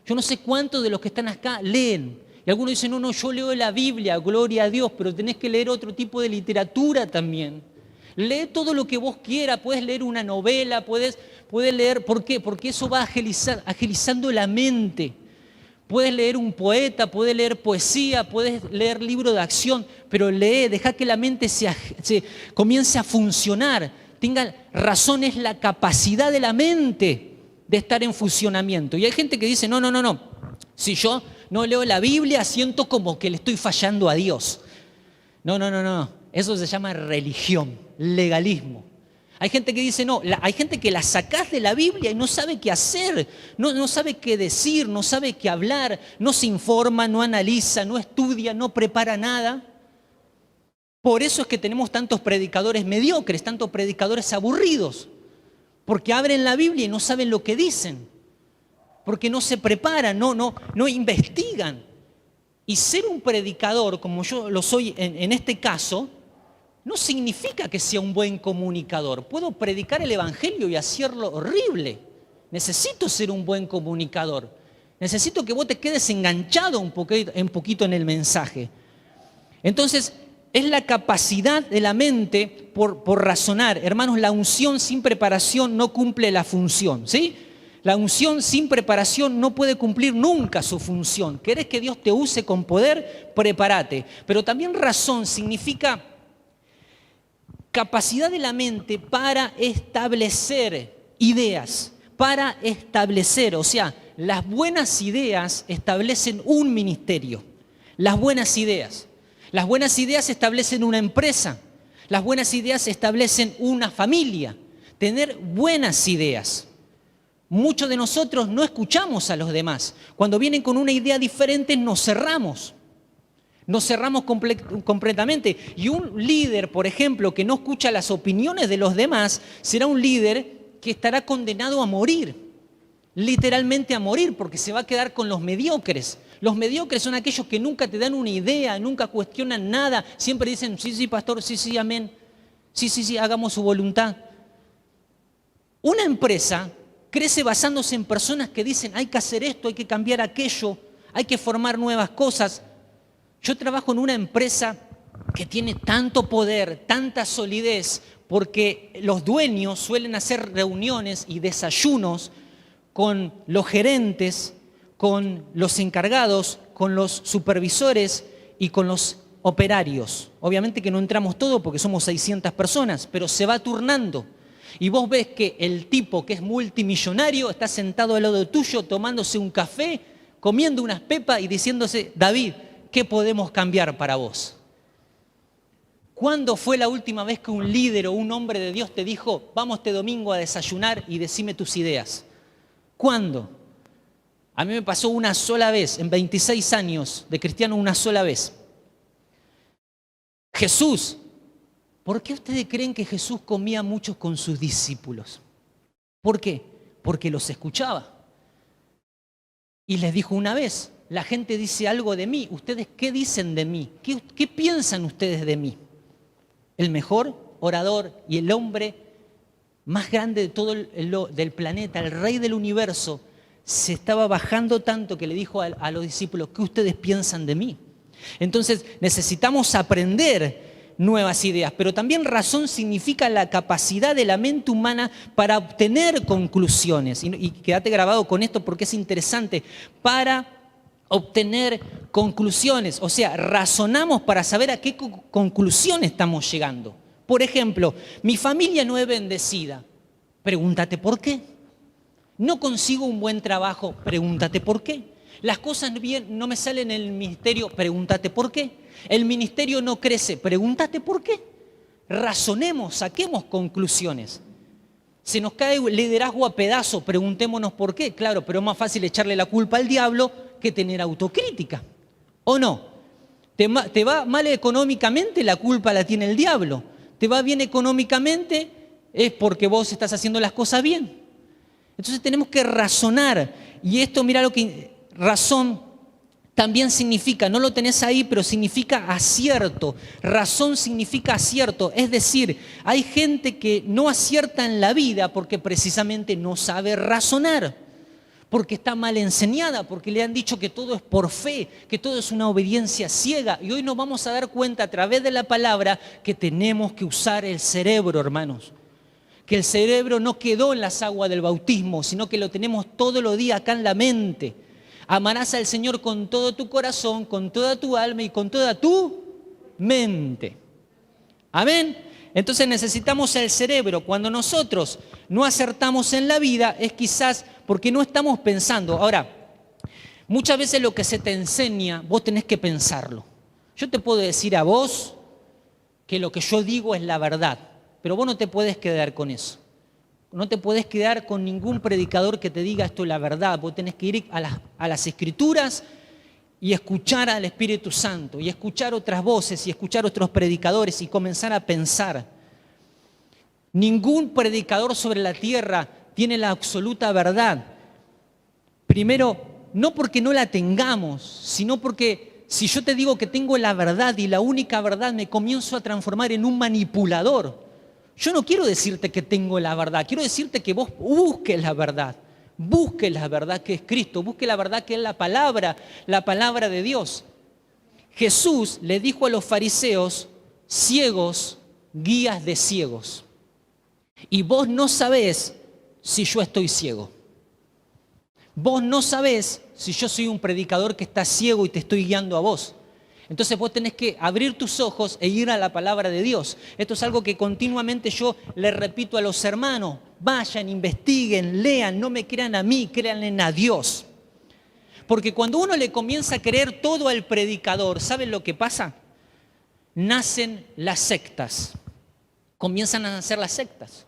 Yo no sé cuántos de los que están acá leen. Y algunos dicen, no, yo leo la Biblia, gloria a Dios, pero tenés que leer otro tipo de literatura también. Lee todo lo que vos quieras, puedes leer una novela, puedes leer, ¿por qué? Porque eso va agilizando la mente. Puedes leer un poeta, puedes leer poesía, puedes leer libro de acción, pero lee, deja que la mente se comience a funcionar. Tenga razón, es la capacidad de la mente de estar en funcionamiento. Y hay gente que dice, no. Si yo no leo la Biblia, siento como que le estoy fallando a Dios. No. Eso se llama religión, legalismo. Hay gente que dice, no, hay gente que la sacás de la Biblia y no sabe qué hacer, no sabe qué decir, no sabe qué hablar, no se informa, no analiza, no estudia, no prepara nada. Por eso es que tenemos tantos predicadores mediocres, tantos predicadores aburridos, porque abren la Biblia y no saben lo que dicen, porque no se preparan, no investigan. Y ser un predicador, como yo lo soy en este caso, no significa que sea un buen comunicador. Puedo predicar el evangelio y hacerlo horrible. Necesito ser un buen comunicador. Necesito que vos te quedes enganchado un poquito en el mensaje. Entonces, es la capacidad de la mente por razonar. Hermanos, la unción sin preparación no cumple la función, ¿sí? La unción sin preparación no puede cumplir nunca su función. ¿Querés que Dios te use con poder? Prepárate. Pero también razón significa capacidad de la mente para establecer ideas, para establecer, o sea, las buenas ideas establecen un ministerio. Las buenas ideas establecen una empresa, las buenas ideas establecen una familia. Tener buenas ideas. Muchos de nosotros no escuchamos a los demás. Cuando vienen con una idea diferente nos cerramos. Nos cerramos completamente. Y un líder, por ejemplo, que no escucha las opiniones de los demás, será un líder que estará condenado a morir. Literalmente a morir, porque se va a quedar con los mediocres. Los mediocres son aquellos que nunca te dan una idea, nunca cuestionan nada. Siempre dicen, sí, pastor, sí, amén. Sí, hagamos su voluntad. Una empresa crece basándose en personas que dicen, hay que hacer esto, hay que cambiar aquello, hay que formar nuevas cosas. Yo trabajo en una empresa que tiene tanto poder, tanta solidez, porque los dueños suelen hacer reuniones y desayunos con los gerentes, con los encargados, con los supervisores y con los operarios. Obviamente que no entramos todos porque somos 600 personas, pero se va turnando. Y vos ves que el tipo que es multimillonario está sentado al lado tuyo tomándose un café, comiendo unas pepas y diciéndose, David, ¿qué podemos cambiar para vos? ¿Cuándo fue la última vez que un líder o un hombre de Dios te dijo, vamos este domingo a desayunar y decime tus ideas? ¿Cuándo? A mí me pasó una sola vez, en 26 años de cristiano, una sola vez. Jesús. ¿Por qué ustedes creen que Jesús comía mucho con sus discípulos? ¿Por qué? Porque los escuchaba. Y les dijo una vez, la gente dice algo de mí, ¿ustedes qué dicen de mí? ¿Qué piensan ustedes de mí? El mejor orador y el hombre más grande de todo del planeta, el rey del universo, se estaba bajando tanto que le dijo a los discípulos, ¿qué ustedes piensan de mí? Entonces necesitamos aprender nuevas ideas, pero también razón significa la capacidad de la mente humana para obtener conclusiones. Y quédate grabado con esto porque es interesante, para obtener conclusiones, o sea, razonamos para saber a qué conclusión estamos llegando. Por ejemplo, mi familia no es bendecida, pregúntate por qué. No consigo un buen trabajo, pregúntate por qué. Las cosas bien no me salen en el ministerio, pregúntate por qué. El ministerio no crece, pregúntate por qué. Razonemos, saquemos conclusiones. Se nos cae el liderazgo a pedazos, preguntémonos por qué. Claro, pero es más fácil echarle la culpa al diablo que tener autocrítica. ¿O no? ¿Te va mal económicamente? La culpa la tiene el diablo. ¿Te va bien económicamente? Es porque vos estás haciendo las cosas bien. Entonces tenemos que razonar. Y esto, mira lo que razón también significa, no lo tenés ahí, pero significa acierto. Razón significa acierto. Es decir, hay gente que no acierta en la vida porque precisamente no sabe razonar, porque está mal enseñada, porque le han dicho que todo es por fe, que todo es una obediencia ciega. Y hoy nos vamos a dar cuenta a través de la palabra que tenemos que usar el cerebro, hermanos. Que el cerebro no quedó en las aguas del bautismo, sino que lo tenemos todos los días acá en la mente. Amarás al Señor con todo tu corazón, con toda tu alma y con toda tu mente. Amén. Entonces necesitamos el cerebro. Cuando nosotros no acertamos en la vida es quizás porque no estamos pensando. Ahora, muchas veces lo que se te enseña, vos tenés que pensarlo. Yo te puedo decir a vos que lo que yo digo es la verdad, pero vos no te puedes quedar con eso. No te podés quedar con ningún predicador que te diga esto es la verdad. Vos tenés que ir a las Escrituras y escuchar al Espíritu Santo, y escuchar otras voces, y escuchar otros predicadores, y comenzar a pensar. Ningún predicador sobre la tierra tiene la absoluta verdad. Primero, no porque no la tengamos, sino porque si yo te digo que tengo la verdad y la única verdad, me comienzo a transformar en un manipulador. Yo no quiero decirte que tengo la verdad, quiero decirte que vos busques la verdad que es Cristo, busque la verdad que es la palabra de Dios. Jesús le dijo a los fariseos, ciegos, guías de ciegos. Y vos no sabés si yo estoy ciego. Vos no sabés si yo soy un predicador que está ciego y te estoy guiando a vos. Entonces vos tenés que abrir tus ojos e ir a la palabra de Dios. Esto es algo que continuamente yo le repito a los hermanos. Vayan, investiguen, lean, no me crean a mí, créanle a Dios. Porque cuando uno le comienza a creer todo al predicador, ¿saben lo que pasa? Nacen las sectas. Comienzan a nacer las sectas.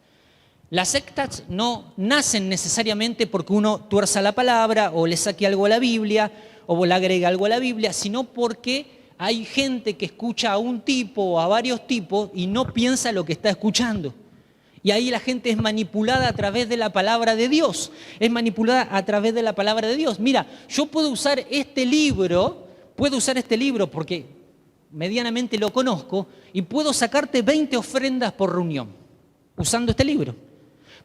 Las sectas no nacen necesariamente porque uno tuerza la palabra o le saque algo a la Biblia o le agregue algo a la Biblia, sino porque hay gente que escucha a un tipo o a varios tipos y no piensa lo que está escuchando. Y ahí la gente es manipulada a través de la palabra de Dios. Es manipulada a través de la palabra de Dios. Mira, yo puedo usar este libro porque medianamente lo conozco y puedo sacarte 20 ofrendas por reunión usando este libro.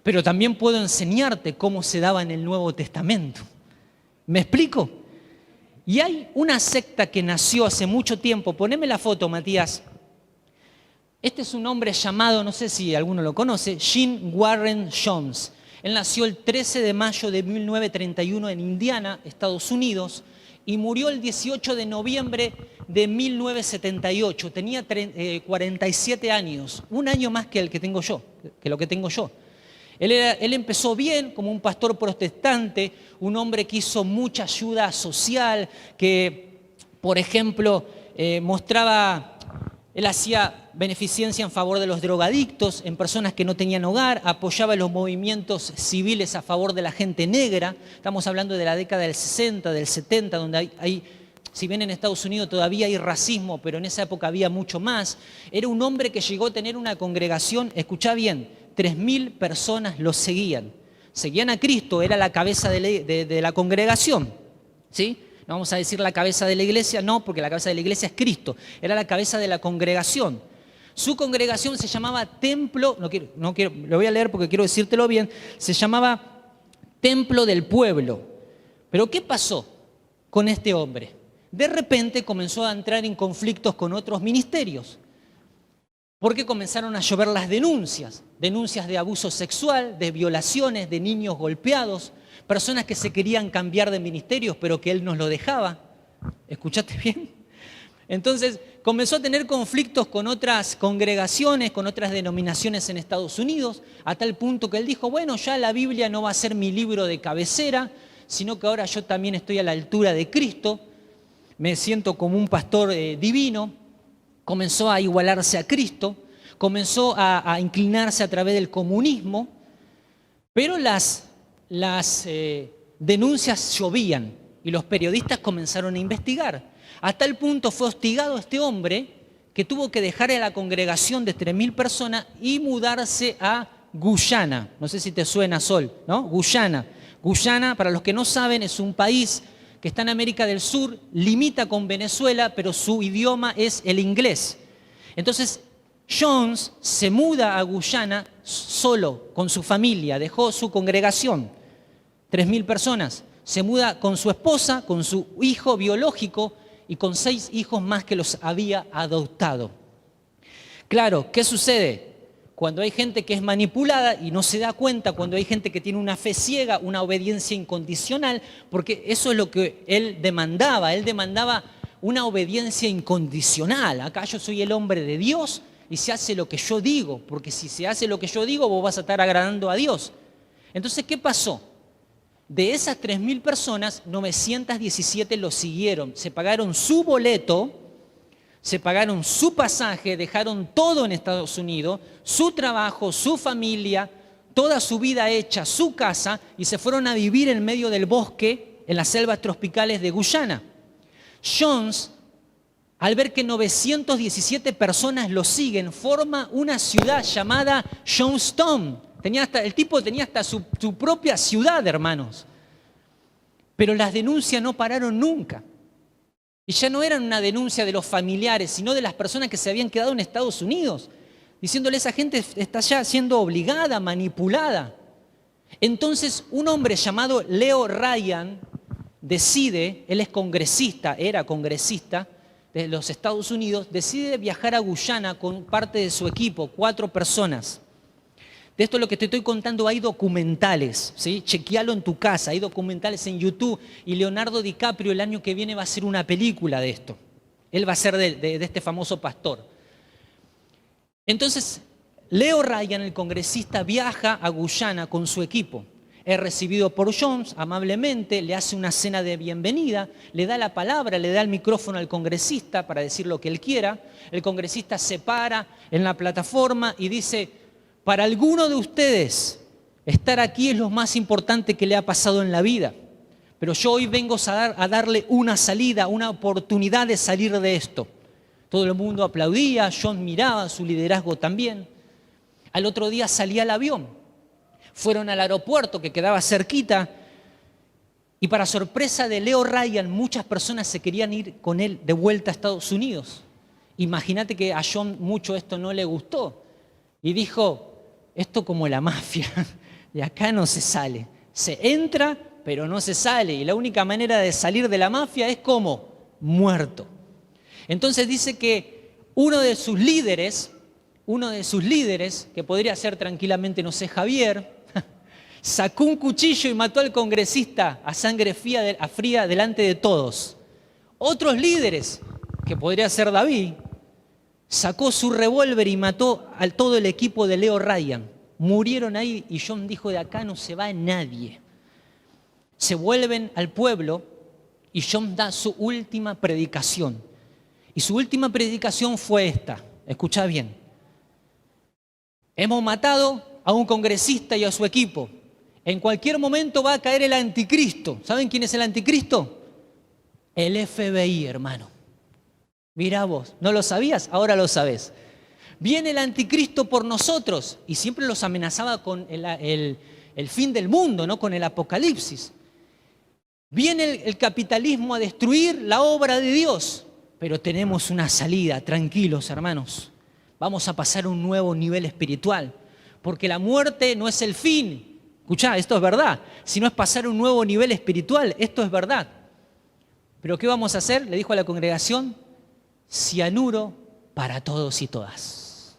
Pero también puedo enseñarte cómo se daba en el Nuevo Testamento. ¿Me explico? Y hay una secta que nació hace mucho tiempo. Poneme la foto, Matías. Este es un hombre llamado, no sé si alguno lo conoce, Gene Warren Jones. Él nació el 13 de mayo de 1931 en Indiana, Estados Unidos, y murió el 18 de noviembre de 1978. Tenía 47 años, un año más que el que tengo yo, que lo que tengo yo. Él empezó bien como un pastor protestante, un hombre que hizo mucha ayuda social, que, por ejemplo, él hacía beneficencia en favor de los drogadictos, en personas que no tenían hogar, apoyaba los movimientos civiles a favor de la gente negra. Estamos hablando de la década del 60, del 70, donde si bien en Estados Unidos todavía hay racismo, pero en esa época había mucho más. Era un hombre que llegó a tener una congregación, escuchá bien, 3.000 personas lo seguían. Seguían a Cristo, era la cabeza de la congregación. ¿Sí? No vamos a decir la cabeza de la iglesia, no, porque la cabeza de la iglesia es Cristo. Era la cabeza de la congregación. Su congregación se llamaba Templo, no quiero, lo voy a leer porque quiero decírtelo bien, se llamaba Templo del Pueblo. Pero ¿qué pasó con este hombre? De repente comenzó a entrar en conflictos con otros ministerios. Porque comenzaron a llover las denuncias de abuso sexual, de violaciones, de niños golpeados, personas que se querían cambiar de ministerios, pero que él no lo dejaba. ¿Escuchaste bien? Entonces comenzó a tener conflictos con otras congregaciones, con otras denominaciones en Estados Unidos, a tal punto que él dijo, bueno, ya la Biblia no va a ser mi libro de cabecera, sino que ahora yo también estoy a la altura de Cristo, me siento como un pastor divino. Comenzó a igualarse a Cristo, comenzó a inclinarse a través del comunismo, pero las denuncias llovían y los periodistas comenzaron a investigar. A tal punto fue hostigado este hombre que tuvo que dejar a la congregación de 3.000 personas y mudarse a Guyana. No sé si te suena, Sol, ¿no? Guyana. Guyana, para los que no saben, es un país que está en América del Sur, limita con Venezuela, pero su idioma es el inglés. Entonces, Jones se muda a Guyana solo, con su familia, dejó su congregación, 3.000 personas. Se muda con su esposa, con su hijo biológico y con 6 hijos más que los había adoptado. Claro, ¿qué sucede? Cuando hay gente que es manipulada y no se da cuenta, cuando hay gente que tiene una fe ciega, una obediencia incondicional, porque eso es lo que él demandaba una obediencia incondicional. Acá yo soy el hombre de Dios y se hace lo que yo digo, porque si se hace lo que yo digo, vos vas a estar agradando a Dios. Entonces, ¿qué pasó? De esas 3.000 personas, 917 lo siguieron, se pagaron su boleto, se pagaron su pasaje, dejaron todo en Estados Unidos, su trabajo, su familia, toda su vida hecha, su casa, y se fueron a vivir en medio del bosque, en las selvas tropicales de Guyana. Jones, al ver que 917 personas lo siguen, forma una ciudad llamada Jonestown. El tipo tenía hasta su propia ciudad, hermanos. Pero las denuncias no pararon nunca. Y ya no eran una denuncia de los familiares, sino de las personas que se habían quedado en Estados Unidos, diciéndole esa gente está ya siendo obligada, manipulada. Entonces, un hombre llamado Leo Ryan decide, él es congresista, era congresista de los Estados Unidos, decide viajar a Guyana con parte de su equipo, 4 personas. De esto lo que te estoy contando hay documentales, ¿sí? Chequealo en tu casa, hay documentales en YouTube y Leonardo DiCaprio el año que viene va a hacer una película de esto. Él va a ser de este famoso pastor. Entonces, Leo Ryan, el congresista, viaja a Guyana con su equipo. Es recibido por Jones amablemente, le hace una cena de bienvenida, le da la palabra, le da el micrófono al congresista para decir lo que él quiera. El congresista se para en la plataforma y dice: para alguno de ustedes, estar aquí es lo más importante que le ha pasado en la vida. Pero yo hoy vengo a darle una salida, una oportunidad de salir de esto. Todo el mundo aplaudía, John miraba, su liderazgo también. Al otro día salía el avión. Fueron al aeropuerto que quedaba cerquita y para sorpresa de Leo Ryan, muchas personas se querían ir con él de vuelta a Estados Unidos. Imagínate que a John mucho esto no le gustó y dijo: esto como la mafia, de acá no se sale. Se entra, pero no se sale. Y la única manera de salir de la mafia es como muerto. Entonces dice que uno de sus líderes, que podría ser tranquilamente, no sé, Javier, sacó un cuchillo y mató al congresista a sangre fría delante de todos. Otros líderes, que podría ser David, sacó su revólver y mató a todo el equipo de Leo Ryan. Murieron ahí y John dijo: de acá no se va nadie. Se vuelven al pueblo y John da su última predicación. Y su última predicación fue esta. Escuchá bien. Hemos matado a un congresista y a su equipo. En cualquier momento va a caer el anticristo. ¿Saben quién es el anticristo? El FBI, hermano. Mirá vos, ¿no lo sabías? Ahora lo sabés. Viene el anticristo por nosotros y siempre los amenazaba con el fin del mundo, ¿no? Con el apocalipsis. Viene el capitalismo a destruir la obra de Dios, pero tenemos una salida, tranquilos hermanos. Vamos a pasar a un nuevo nivel espiritual, porque la muerte no es el fin. Escuchá, esto es verdad. Si no es pasar a un nuevo nivel espiritual, esto es verdad. ¿Pero qué vamos a hacer? Le dijo a la congregación: cianuro para todos y todas.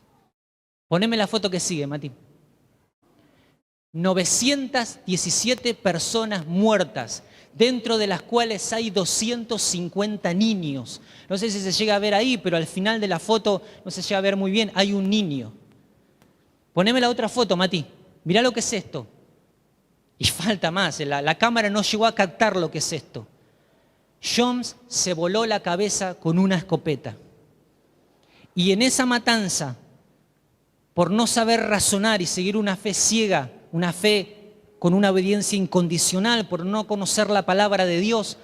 Poneme la foto que sigue, Mati. 917 personas muertas, dentro de las cuales hay 250 niños. No sé si se llega a ver ahí, pero al final de la foto no se llega a ver muy bien, hay un niño. Poneme la otra foto, Mati. Mirá lo que es esto. Y falta más, la cámara no llegó a captar lo que es esto. Jones se voló la cabeza con una escopeta. Y en esa matanza, por no saber razonar y seguir una fe ciega, una fe con una obediencia incondicional, por no conocer la palabra de Dios,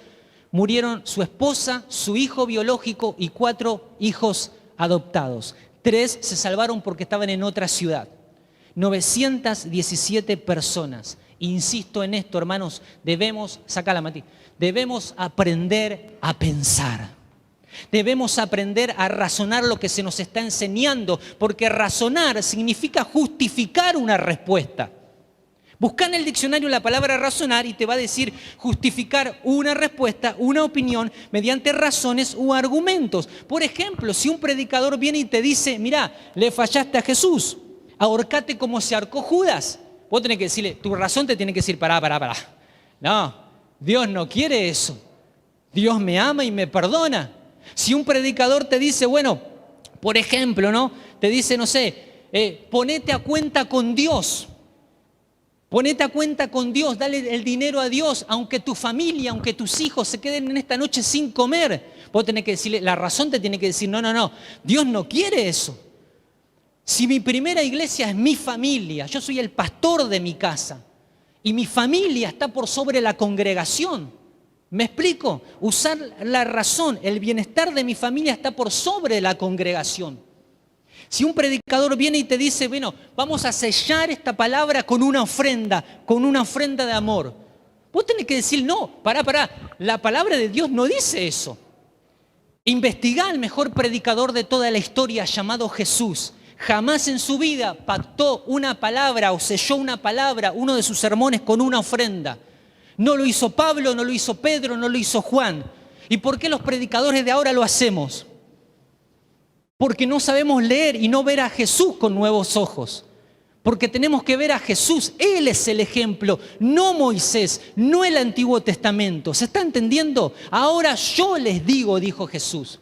murieron su esposa, su hijo biológico y 4 hijos adoptados. 3 se salvaron porque estaban en otra ciudad. 917 personas. Insisto en esto, hermanos, debemos aprender a pensar. Debemos aprender a razonar lo que se nos está enseñando, porque razonar significa justificar una respuesta. Busca en el diccionario la palabra razonar y te va a decir justificar una respuesta, una opinión, mediante razones u argumentos. Por ejemplo, si un predicador viene y te dice, mirá, le fallaste a Jesús, ahorcate como se ahorcó Judas. Vos tenés que decirle, tu razón te tiene que decir, pará. No, Dios no quiere eso. Dios me ama y me perdona. Si un predicador te dice, bueno, por ejemplo, ¿no? Te dice, no sé, ponete a cuenta con Dios. Ponete a cuenta con Dios, dale el dinero a Dios, aunque tu familia, aunque tus hijos se queden en esta noche sin comer. Vos tenés que decirle, la razón te tiene que decir, no, Dios no quiere eso. Si mi primera iglesia es mi familia, yo soy el pastor de mi casa y mi familia está por sobre la congregación. ¿Me explico? Usar la razón, el bienestar de mi familia está por sobre la congregación. Si un predicador viene y te dice, bueno, vamos a sellar esta palabra con una ofrenda de amor. Vos tenés que decir, no, pará, la palabra de Dios no dice eso. Investigá al mejor predicador de toda la historia llamado Jesús. Jamás en su vida pactó una palabra o selló una palabra, uno de sus sermones, con una ofrenda. No lo hizo Pablo, no lo hizo Pedro, no lo hizo Juan. ¿Y por qué los predicadores de ahora lo hacemos? Porque no sabemos leer y no ver a Jesús con nuevos ojos. Porque tenemos que ver a Jesús. Él es el ejemplo, no Moisés, no el Antiguo Testamento. ¿Se está entendiendo? Ahora yo les digo, dijo Jesús.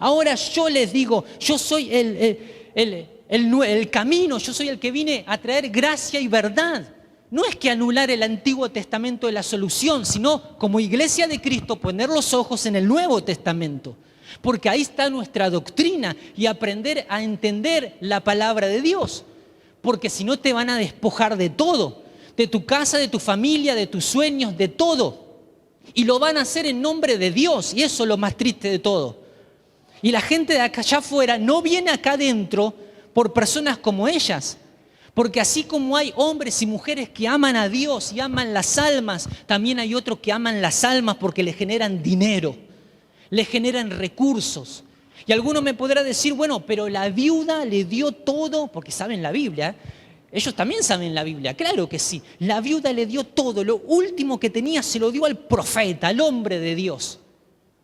Ahora yo les digo, yo soy el camino, yo soy el que vine a traer gracia y verdad. No es que anular el Antiguo Testamento es la solución, sino como iglesia de Cristo poner los ojos en el Nuevo Testamento. Porque ahí está nuestra doctrina y aprender a entender la palabra de Dios. Porque si no te van a despojar de todo, de tu casa, de tu familia, de tus sueños, de todo. Y lo van a hacer en nombre de Dios y eso es lo más triste de todo. Y la gente de acá allá afuera no viene acá adentro por personas como ellas. Porque así como hay hombres y mujeres que aman a Dios y aman las almas, también hay otros que aman las almas porque le generan dinero, le generan recursos. Y alguno me podrá decir, bueno, pero la viuda le dio todo, porque saben la Biblia, ellos también saben la Biblia, claro que sí. La viuda le dio todo, lo último que tenía se lo dio al profeta, al hombre de Dios.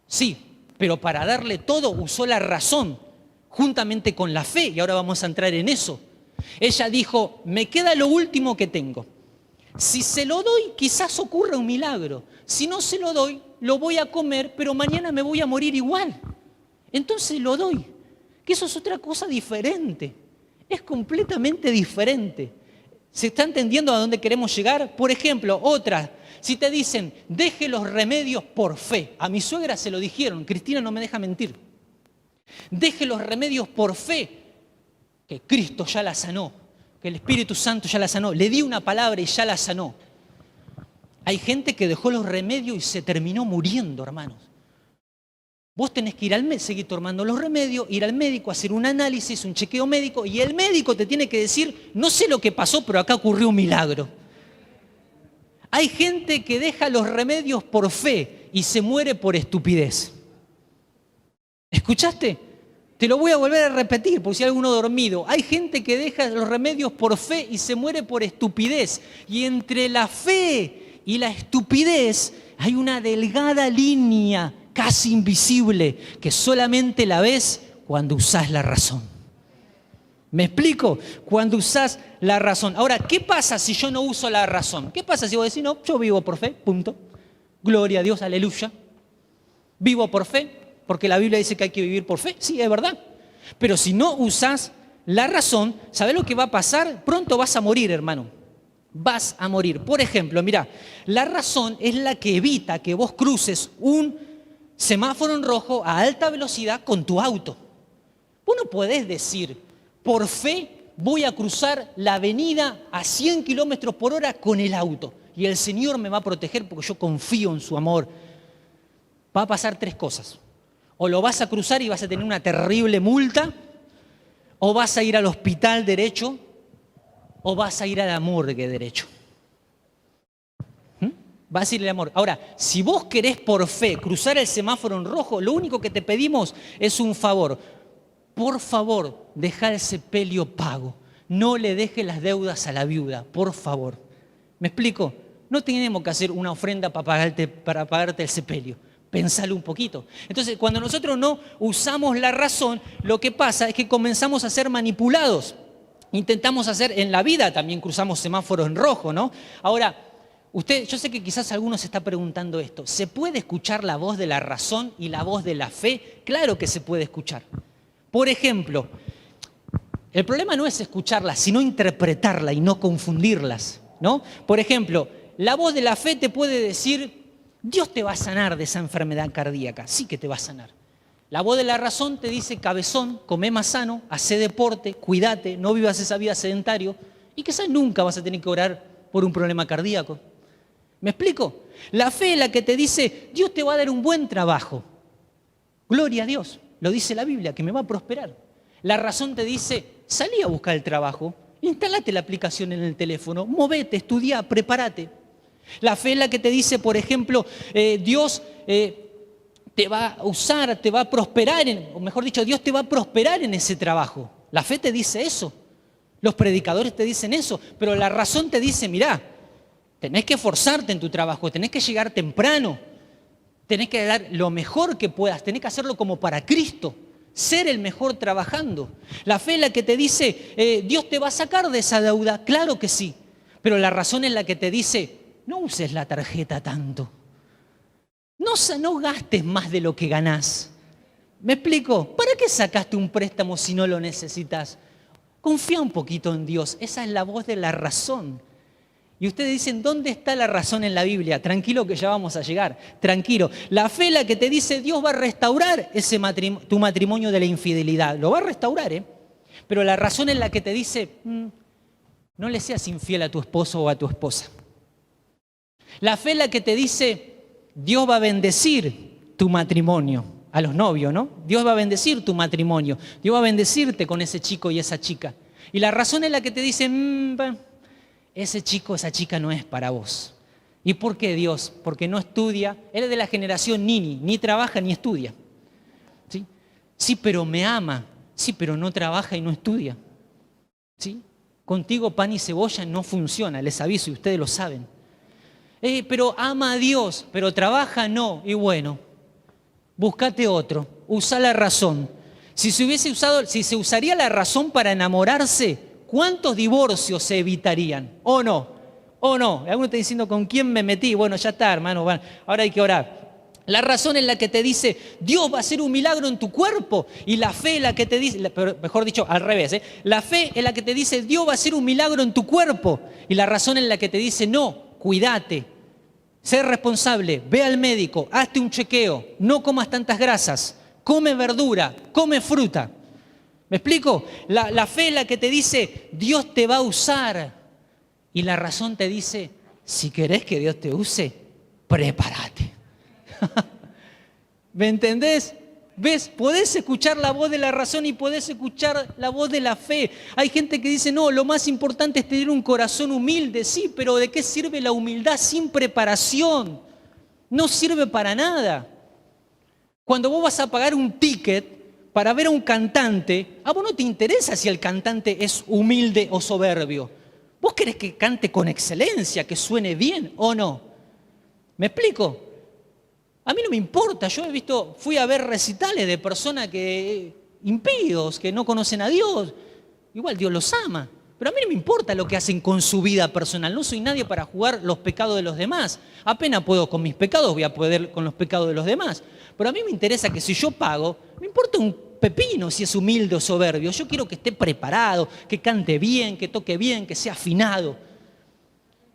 Sí, pero para darle todo usó la razón, juntamente con la fe, y ahora vamos a entrar en eso. Ella dijo, me queda lo último que tengo. Si se lo doy, quizás ocurra un milagro. Si no se lo doy, lo voy a comer, pero mañana me voy a morir igual. Entonces lo doy. Que eso es otra cosa diferente. Es completamente diferente. ¿Se está entendiendo a dónde queremos llegar? Por ejemplo, otra. Si te dicen, deje los remedios por fe. A mi suegra se lo dijeron. Cristina no me deja mentir. Deje los remedios por fe. Que Cristo ya la sanó, que el Espíritu Santo ya la sanó. Le di una palabra y ya la sanó. Hay gente que dejó los remedios y se terminó muriendo, hermanos. Vos tenés que ir al médico, seguir tomando los remedios, ir al médico, hacer un análisis, un chequeo médico, y el médico te tiene que decir, no sé lo que pasó, pero acá ocurrió un milagro. Hay gente que deja los remedios por fe y se muere por estupidez. ¿Escuchaste? Te lo voy a volver a repetir, por si hay alguno dormido. Hay gente que deja los remedios por fe y se muere por estupidez. Y entre la fe y la estupidez hay una delgada línea, casi invisible, que solamente la ves cuando usás la razón. ¿Me explico? Cuando usás la razón. Ahora, ¿qué pasa si yo no uso la razón? ¿Qué pasa si vos decís, no, yo vivo por fe, punto. Gloria a Dios, aleluya. Vivo por fe. Porque la Biblia dice que hay que vivir por fe. Sí, es verdad. Pero si no usas la razón, ¿sabés lo que va a pasar? Pronto vas a morir, hermano. Vas a morir. Por ejemplo, mira, la razón es la que evita que vos cruces un semáforo en rojo a alta velocidad con tu auto. Vos no podés decir, por fe voy a cruzar la avenida a 100 kilómetros por hora con el auto. Y el Señor me va a proteger porque yo confío en su amor. Va a pasar tres cosas. O lo vas a cruzar y vas a tener una terrible multa, o vas a ir al hospital derecho, o vas a ir a la morgue derecho. Va a decir el amor. Ahora, si vos querés por fe cruzar el semáforo en rojo, lo único que te pedimos es un favor. Por favor, deja el sepelio pago. No le dejes las deudas a la viuda, por favor. ¿Me explico? No tenemos que hacer una ofrenda para pagarte el sepelio. Pensalo un poquito. Entonces, cuando nosotros no usamos la razón, lo que pasa es que comenzamos a ser manipulados. Intentamos hacer en la vida, también cruzamos semáforos en rojo, ¿no? Ahora, yo sé que quizás alguno se está preguntando esto. ¿Se puede escuchar la voz de la razón y la voz de la fe? Claro que se puede escuchar. Por ejemplo, el problema no es escucharlas, sino interpretarla y no confundirlas, ¿no? Por ejemplo, la voz de la fe te puede decir, Dios te va a sanar de esa enfermedad cardíaca, sí que te va a sanar. La voz de la razón te dice, cabezón, come más sano, hace deporte, cuídate, no vivas esa vida sedentario y quizás nunca vas a tener que orar por un problema cardíaco. ¿Me explico? La fe es la que te dice, Dios te va a dar un buen trabajo. Gloria a Dios, lo dice la Biblia, que me va a prosperar. La razón te dice, salí a buscar el trabajo, instalate la aplicación en el teléfono, movete, estudiá, prepárate. La fe es la que te dice, por ejemplo, Dios te va a usar, te va a prosperar, o mejor dicho, Dios te va a prosperar en ese trabajo. La fe te dice eso. Los predicadores te dicen eso, pero la razón te dice, mirá, tenés que esforzarte en tu trabajo, tenés que llegar temprano, tenés que dar lo mejor que puedas, tenés que hacerlo como para Cristo, ser el mejor trabajando. La fe es la que te dice, Dios te va a sacar de esa deuda, claro que sí, pero la razón es la que te dice, no uses la tarjeta tanto, no gastes más de lo que ganás. ¿Me explico? ¿Para qué sacaste un préstamo si no lo necesitas? Confía un poquito en Dios, esa es la voz de la razón. Y ustedes dicen, ¿dónde está la razón en la Biblia? Tranquilo que ya vamos a llegar, tranquilo. La fe es la que te dice, Dios va a restaurar tu matrimonio de la infidelidad. Lo va a restaurar, ¿eh? Pero la razón es la que te dice, no le seas infiel a tu esposo o a tu esposa. La fe es la que te dice, Dios va a bendecir tu matrimonio. A los novios, ¿no? Dios va a bendecir tu matrimonio. Dios va a bendecirte con ese chico y esa chica. Y la razón es la que te dice, ese chico, esa chica no es para vos. ¿Y por qué Dios? Porque no estudia. Él es de la generación ni trabaja ni estudia. ¿Sí? Sí, pero me ama. Sí, pero no trabaja y no estudia. ¿Sí? Contigo pan y cebolla no funciona, les aviso y ustedes lo saben. Pero ama a Dios, pero trabaja no. Y bueno, búscate otro, usa la razón. Si se usaría la razón para enamorarse, ¿cuántos divorcios se evitarían? ¿O no? ¿O no? Alguno está diciendo, ¿con quién me metí? Bueno, ya está, hermano, bueno, ahora hay que orar. La razón es la que te dice, Dios va a hacer un milagro en tu cuerpo. Y la fe es la que te dice, mejor dicho, al revés, la fe es la que te dice, Dios va a hacer un milagro en tu cuerpo. Y la razón es la que te dice, no, cuídate. Sé responsable, ve al médico, hazte un chequeo, no comas tantas grasas, come verdura, come fruta. ¿Me explico? La fe es la que te dice, Dios te va a usar. Y la razón te dice, si querés que Dios te use, prepárate. ¿Me entendés? ¿Ves? Podés escuchar la voz de la razón y podés escuchar la voz de la fe. Hay gente que dice, no, lo más importante es tener un corazón humilde. Sí, pero ¿de qué sirve la humildad sin preparación? No sirve para nada. Cuando vos vas a pagar un ticket para ver a un cantante, a vos no te interesa si el cantante es humilde o soberbio. Vos querés que cante con excelencia, que suene bien o no. ¿Me explico? A mí no me importa, fui a ver recitales de personas impíos, que no conocen a Dios. Igual Dios los ama, pero a mí no me importa lo que hacen con su vida personal. No soy nadie para jugar los pecados de los demás. Apenas puedo con mis pecados, voy a poder con los pecados de los demás. Pero a mí me interesa que si yo pago, me importa un pepino si es humilde o soberbio. Yo quiero que esté preparado, que cante bien, que toque bien, que sea afinado.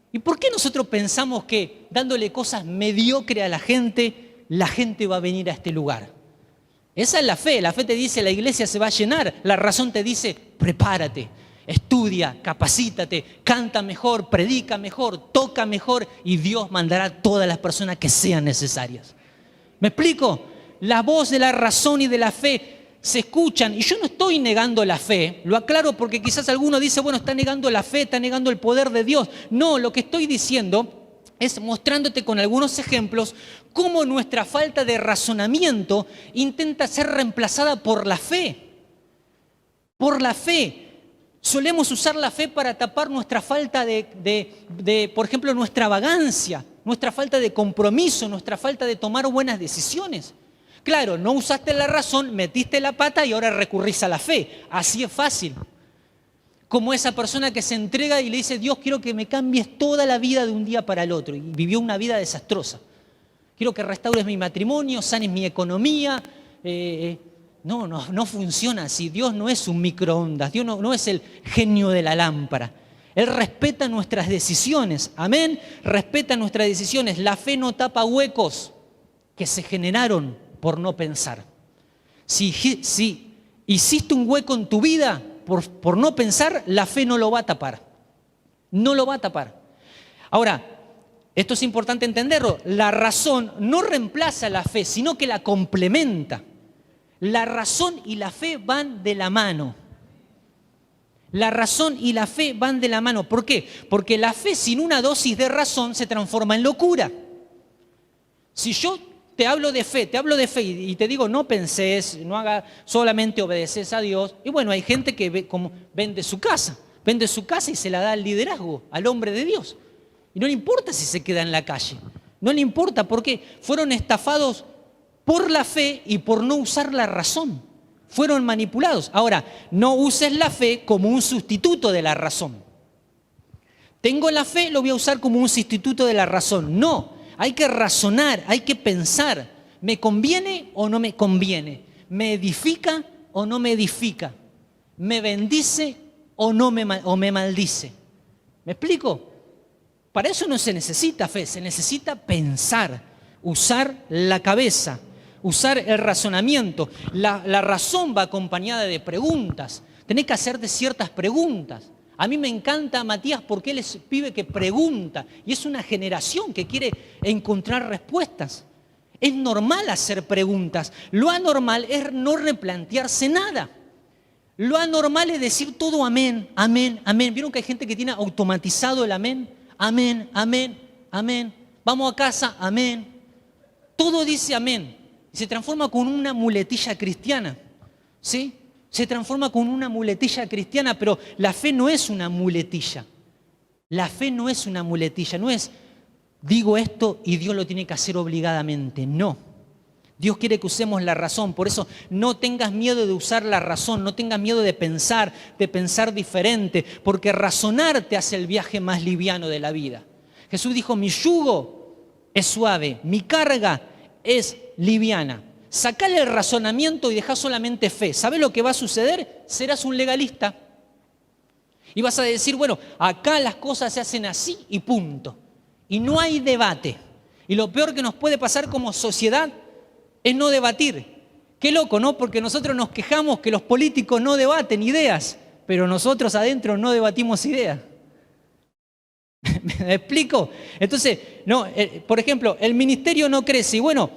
¿Y por qué nosotros pensamos que dándole cosas mediocres a la gente va a venir a este lugar? Esa es la fe. La fe te dice, la iglesia se va a llenar. La razón te dice, prepárate, estudia, capacítate, canta mejor, predica mejor, toca mejor y Dios mandará a todas las personas que sean necesarias. ¿Me explico? La voz de la razón y de la fe se escuchan, y yo no estoy negando la fe, lo aclaro porque quizás alguno dice, bueno, está negando la fe, está negando el poder de Dios. No, lo que estoy diciendo es mostrándote con algunos ejemplos cómo nuestra falta de razonamiento intenta ser reemplazada por la fe. Por la fe. Solemos usar la fe para tapar nuestra falta por ejemplo, nuestra vagancia, nuestra falta de compromiso, nuestra falta de tomar buenas decisiones. Claro, no usaste la razón, metiste la pata y ahora recurrís a la fe. Así es fácil. Como esa persona que se entrega y le dice, Dios, quiero que me cambies toda la vida de un día para el otro. Y vivió una vida desastrosa. Quiero que restaures mi matrimonio, sanes mi economía. No funciona así. Dios no es un microondas. Dios no es el genio de la lámpara. Él respeta nuestras decisiones. Amén. Respeta nuestras decisiones. La fe no tapa huecos que se generaron por no pensar. Si hiciste un hueco en tu vida por no pensar, la fe no lo va a tapar. No lo va a tapar. Ahora, esto es importante entenderlo. La razón no reemplaza la fe, sino que la complementa. La razón y la fe van de la mano. La razón y la fe van de la mano. ¿Por qué? Porque la fe sin una dosis de razón se transforma en locura. Si yo te hablo de fe y te digo no pensés, no hagas, solamente obedeces a Dios. Y bueno, hay gente que vende su casa y se la da al liderazgo, al hombre de Dios. Y no le importa si se queda en la calle. No le importa porque fueron estafados por la fe y por no usar la razón. Fueron manipulados. Ahora, no uses la fe como un sustituto de la razón. Tengo la fe, lo voy a usar como un sustituto de la razón. No. Hay que razonar, hay que pensar, ¿me conviene o no me conviene? ¿Me edifica o no me edifica? ¿Me bendice o me maldice? ¿Me explico? Para eso no se necesita fe, se necesita pensar, usar la cabeza, usar el razonamiento. La razón va acompañada de preguntas, tenés que hacerte ciertas preguntas. A mí me encanta Matías porque él es pibe que pregunta y es una generación que quiere encontrar respuestas. Es normal hacer preguntas. Lo anormal es no replantearse nada. Lo anormal es decir todo amén, amén, amén. ¿Vieron que hay gente que tiene automatizado el amén? Amén, amén, amén. Vamos a casa, amén. Todo dice amén. Y se transforma con una muletilla cristiana. ¿Sí? Se transforma con una muletilla cristiana, pero la fe no es una muletilla. La fe no es una muletilla, no es digo esto y Dios lo tiene que hacer obligadamente, no. Dios quiere que usemos la razón, por eso no tengas miedo de usar la razón, no tengas miedo de pensar diferente, porque razonar te hace el viaje más liviano de la vida. Jesús dijo, mi yugo es suave, mi carga es liviana. Sacale el razonamiento y dejá solamente fe. ¿Sabés lo que va a suceder? Serás un legalista. Y vas a decir, bueno, acá las cosas se hacen así y punto. Y no hay debate. Y lo peor que nos puede pasar como sociedad es no debatir. Qué loco, ¿no? Porque nosotros nos quejamos que los políticos no debaten ideas, pero nosotros adentro no debatimos ideas. ¿Me explico? Entonces, no, por ejemplo, el ministerio no crece. Y bueno,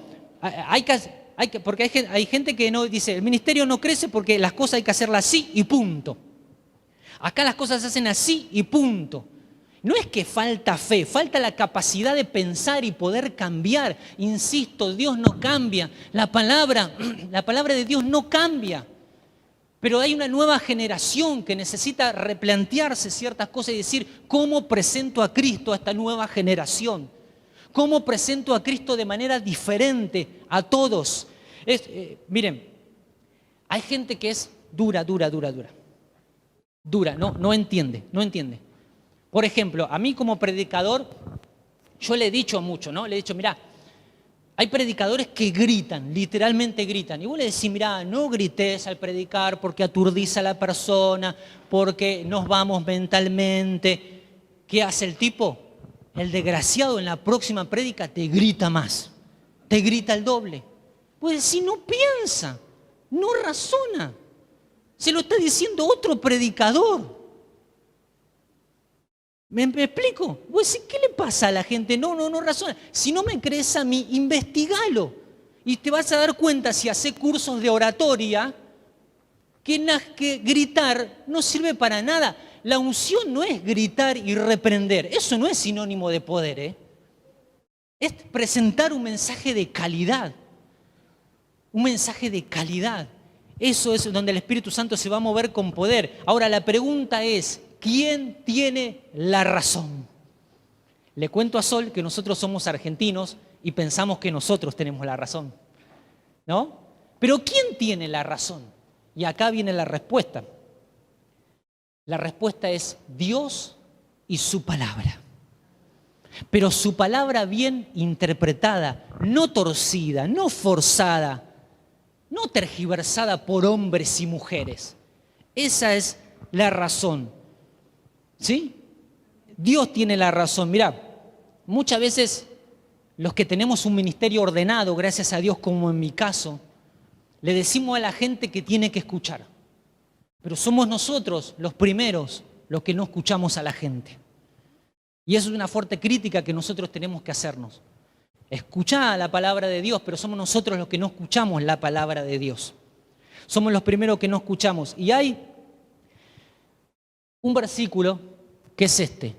porque hay gente que no dice, el ministerio no crece porque las cosas hay que hacerlas así y punto. Acá las cosas se hacen así y punto. No es que falta fe, falta la capacidad de pensar y poder cambiar. Insisto, Dios no cambia. La palabra de Dios no cambia. Pero hay una nueva generación que necesita replantearse ciertas cosas y decir, ¿cómo presento a Cristo a esta nueva generación? ¿Cómo presento a Cristo de manera diferente a todos? Miren, hay gente que es dura, no entiende. Por ejemplo, a mí como predicador, yo le he dicho mucho, ¿no? Le he dicho, mirá, hay predicadores que gritan, literalmente gritan. Y vos le decís, mirá, no grites al predicar porque aturdís a la persona, porque nos vamos mentalmente. ¿Qué hace el tipo? El desgraciado en la próxima prédica te grita más, te grita el doble. Vos decís, no piensa, no razona. Se lo está diciendo otro predicador. ¿Me explico? Vos decís, ¿qué le pasa a la gente? No razona. Si no me crees a mí, investigalo. Y te vas a dar cuenta si haces cursos de oratoria que gritar no sirve para nada. La unción no es gritar y reprender. Eso no es sinónimo de poder, ¿eh? Es presentar un mensaje de calidad. Un mensaje de calidad. Eso es donde el Espíritu Santo se va a mover con poder. Ahora la pregunta es, ¿quién tiene la razón? Le cuento a Sol que nosotros somos argentinos y pensamos que nosotros tenemos la razón, ¿no? Pero ¿quién tiene la razón? Y acá viene la respuesta. La respuesta es Dios y su palabra. Pero su palabra bien interpretada, no torcida, no forzada, no tergiversada por hombres y mujeres. Esa es la razón. ¿Sí? Dios tiene la razón. Mirá, muchas veces los que tenemos un ministerio ordenado, gracias a Dios, como en mi caso, le decimos a la gente que tiene que escuchar. Pero somos nosotros los primeros los que no escuchamos a la gente. Y eso es una fuerte crítica que nosotros tenemos que hacernos. Escuchá la palabra de Dios, pero somos nosotros los que no escuchamos la palabra de Dios. Somos los primeros que no escuchamos. Y hay un versículo que es este.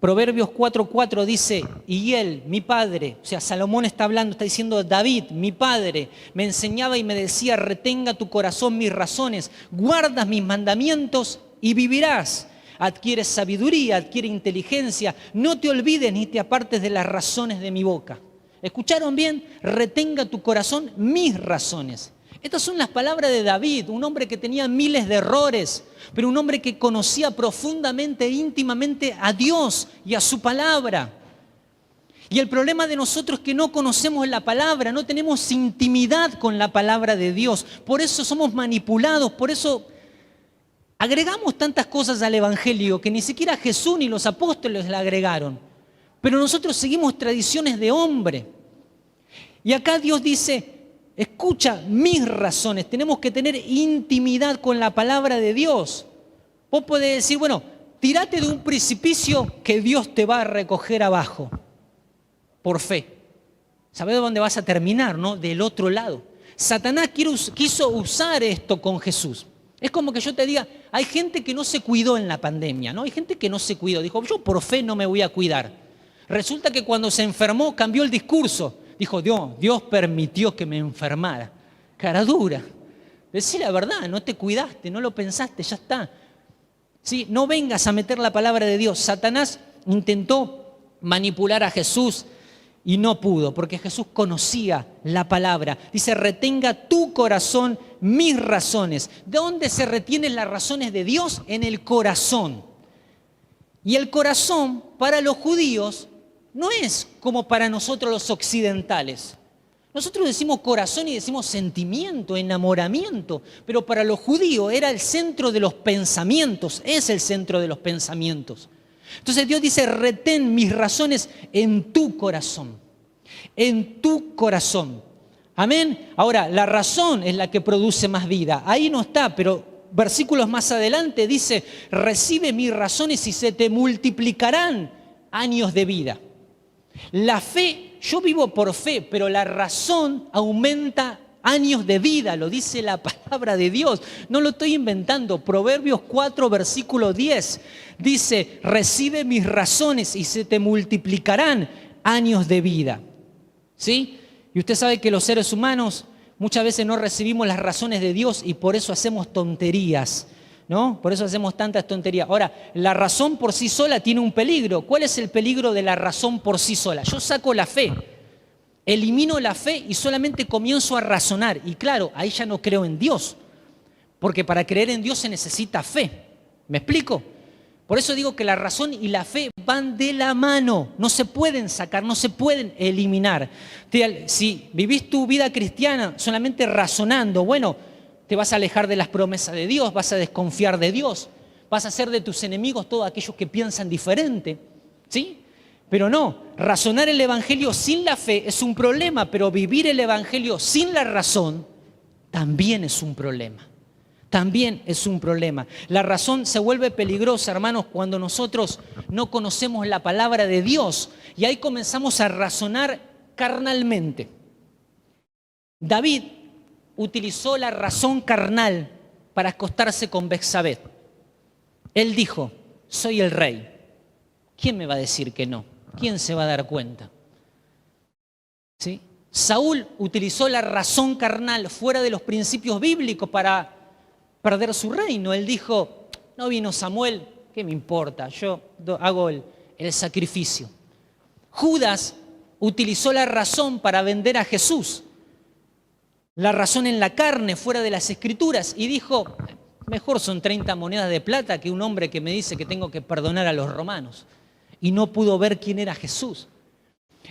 Proverbios 4:4 dice, y él, mi padre, o sea, Salomón está hablando, está diciendo, David, mi padre, me enseñaba y me decía, retenga tu corazón mis razones, guardas mis mandamientos y vivirás. Adquieres sabiduría, adquiere inteligencia, no te olvides ni te apartes de las razones de mi boca. ¿Escucharon bien? Retenga tu corazón mis razones. Estas son las palabras de David, un hombre que tenía miles de errores, pero un hombre que conocía profundamente e íntimamente a Dios y a su palabra. Y el problema de nosotros es que no conocemos la palabra, no tenemos intimidad con la palabra de Dios. Por eso somos manipulados, por eso agregamos tantas cosas al Evangelio que ni siquiera Jesús ni los apóstoles la agregaron. Pero nosotros seguimos tradiciones de hombre. Y acá Dios dice, escucha mis razones, tenemos que tener intimidad con la palabra de Dios. Vos podés decir, bueno, tírate de un precipicio que Dios te va a recoger abajo, por fe. ¿Sabés dónde vas a terminar, no? Del otro lado. Satanás quiso usar esto con Jesús. Es como que yo te diga, hay gente que no se cuidó en la pandemia, ¿no? Hay gente que no se cuidó, dijo, yo por fe no me voy a cuidar. Resulta que cuando se enfermó cambió el discurso. Dijo, Dios permitió que me enfermara. Cara dura. Decí la verdad, no te cuidaste, no lo pensaste, ya está. ¿Sí? No vengas a meter la palabra de Dios. Satanás intentó manipular a Jesús y no pudo, porque Jesús conocía la palabra. Dice, retenga tu corazón mis razones. ¿De dónde se retienen las razones de Dios? En el corazón. Y el corazón, para los judíos, no es como para nosotros los occidentales. Nosotros decimos corazón y decimos sentimiento, enamoramiento, pero para los judíos era el centro de los pensamientos, es el centro de los pensamientos. Entonces Dios dice, retén mis razones en tu corazón, en tu corazón. Amén. Ahora, la razón es la que produce más vida. Ahí no está, pero versículos más adelante dice, recibe mis razones y se te multiplicarán años de vida. La fe, yo vivo por fe, pero la razón aumenta años de vida, lo dice la palabra de Dios. No lo estoy inventando. Proverbios 4, versículo 10, dice, recibe mis razones y se te multiplicarán años de vida. ¿Sí? Y usted sabe que los seres humanos muchas veces no recibimos las razones de Dios y por eso hacemos tonterías, ¿no? Por eso hacemos tantas tonterías. Ahora, la razón por sí sola tiene un peligro. ¿Cuál es el peligro de la razón por sí sola? Yo saco la fe, elimino la fe y solamente comienzo a razonar. Y claro, ahí ya no creo en Dios, porque para creer en Dios se necesita fe. ¿Me explico? Por eso digo que la razón y la fe van de la mano, no se pueden sacar, no se pueden eliminar. Si vivís tu vida cristiana solamente razonando, bueno, te vas a alejar de las promesas de Dios, vas a desconfiar de Dios, vas a hacer de tus enemigos todos aquellos que piensan diferente, ¿sí? Pero no, razonar el Evangelio sin la fe es un problema, pero vivir el Evangelio sin la razón también es un problema. También es un problema. La razón se vuelve peligrosa, hermanos, cuando nosotros no conocemos la palabra de Dios y ahí comenzamos a razonar carnalmente. David utilizó la razón carnal para acostarse con Betsabé. Él dijo, soy el rey. ¿Quién me va a decir que no? ¿Quién se va a dar cuenta? ¿Sí? Saúl utilizó la razón carnal fuera de los principios bíblicos para perder su reino. Él dijo, no vino Samuel, ¿qué me importa? Yo hago el sacrificio. Judas utilizó la razón para vender a Jesús. La razón en la carne, fuera de las Escrituras, y dijo, mejor son 30 monedas de plata que un hombre que me dice que tengo que perdonar a los romanos. Y no pudo ver quién era Jesús.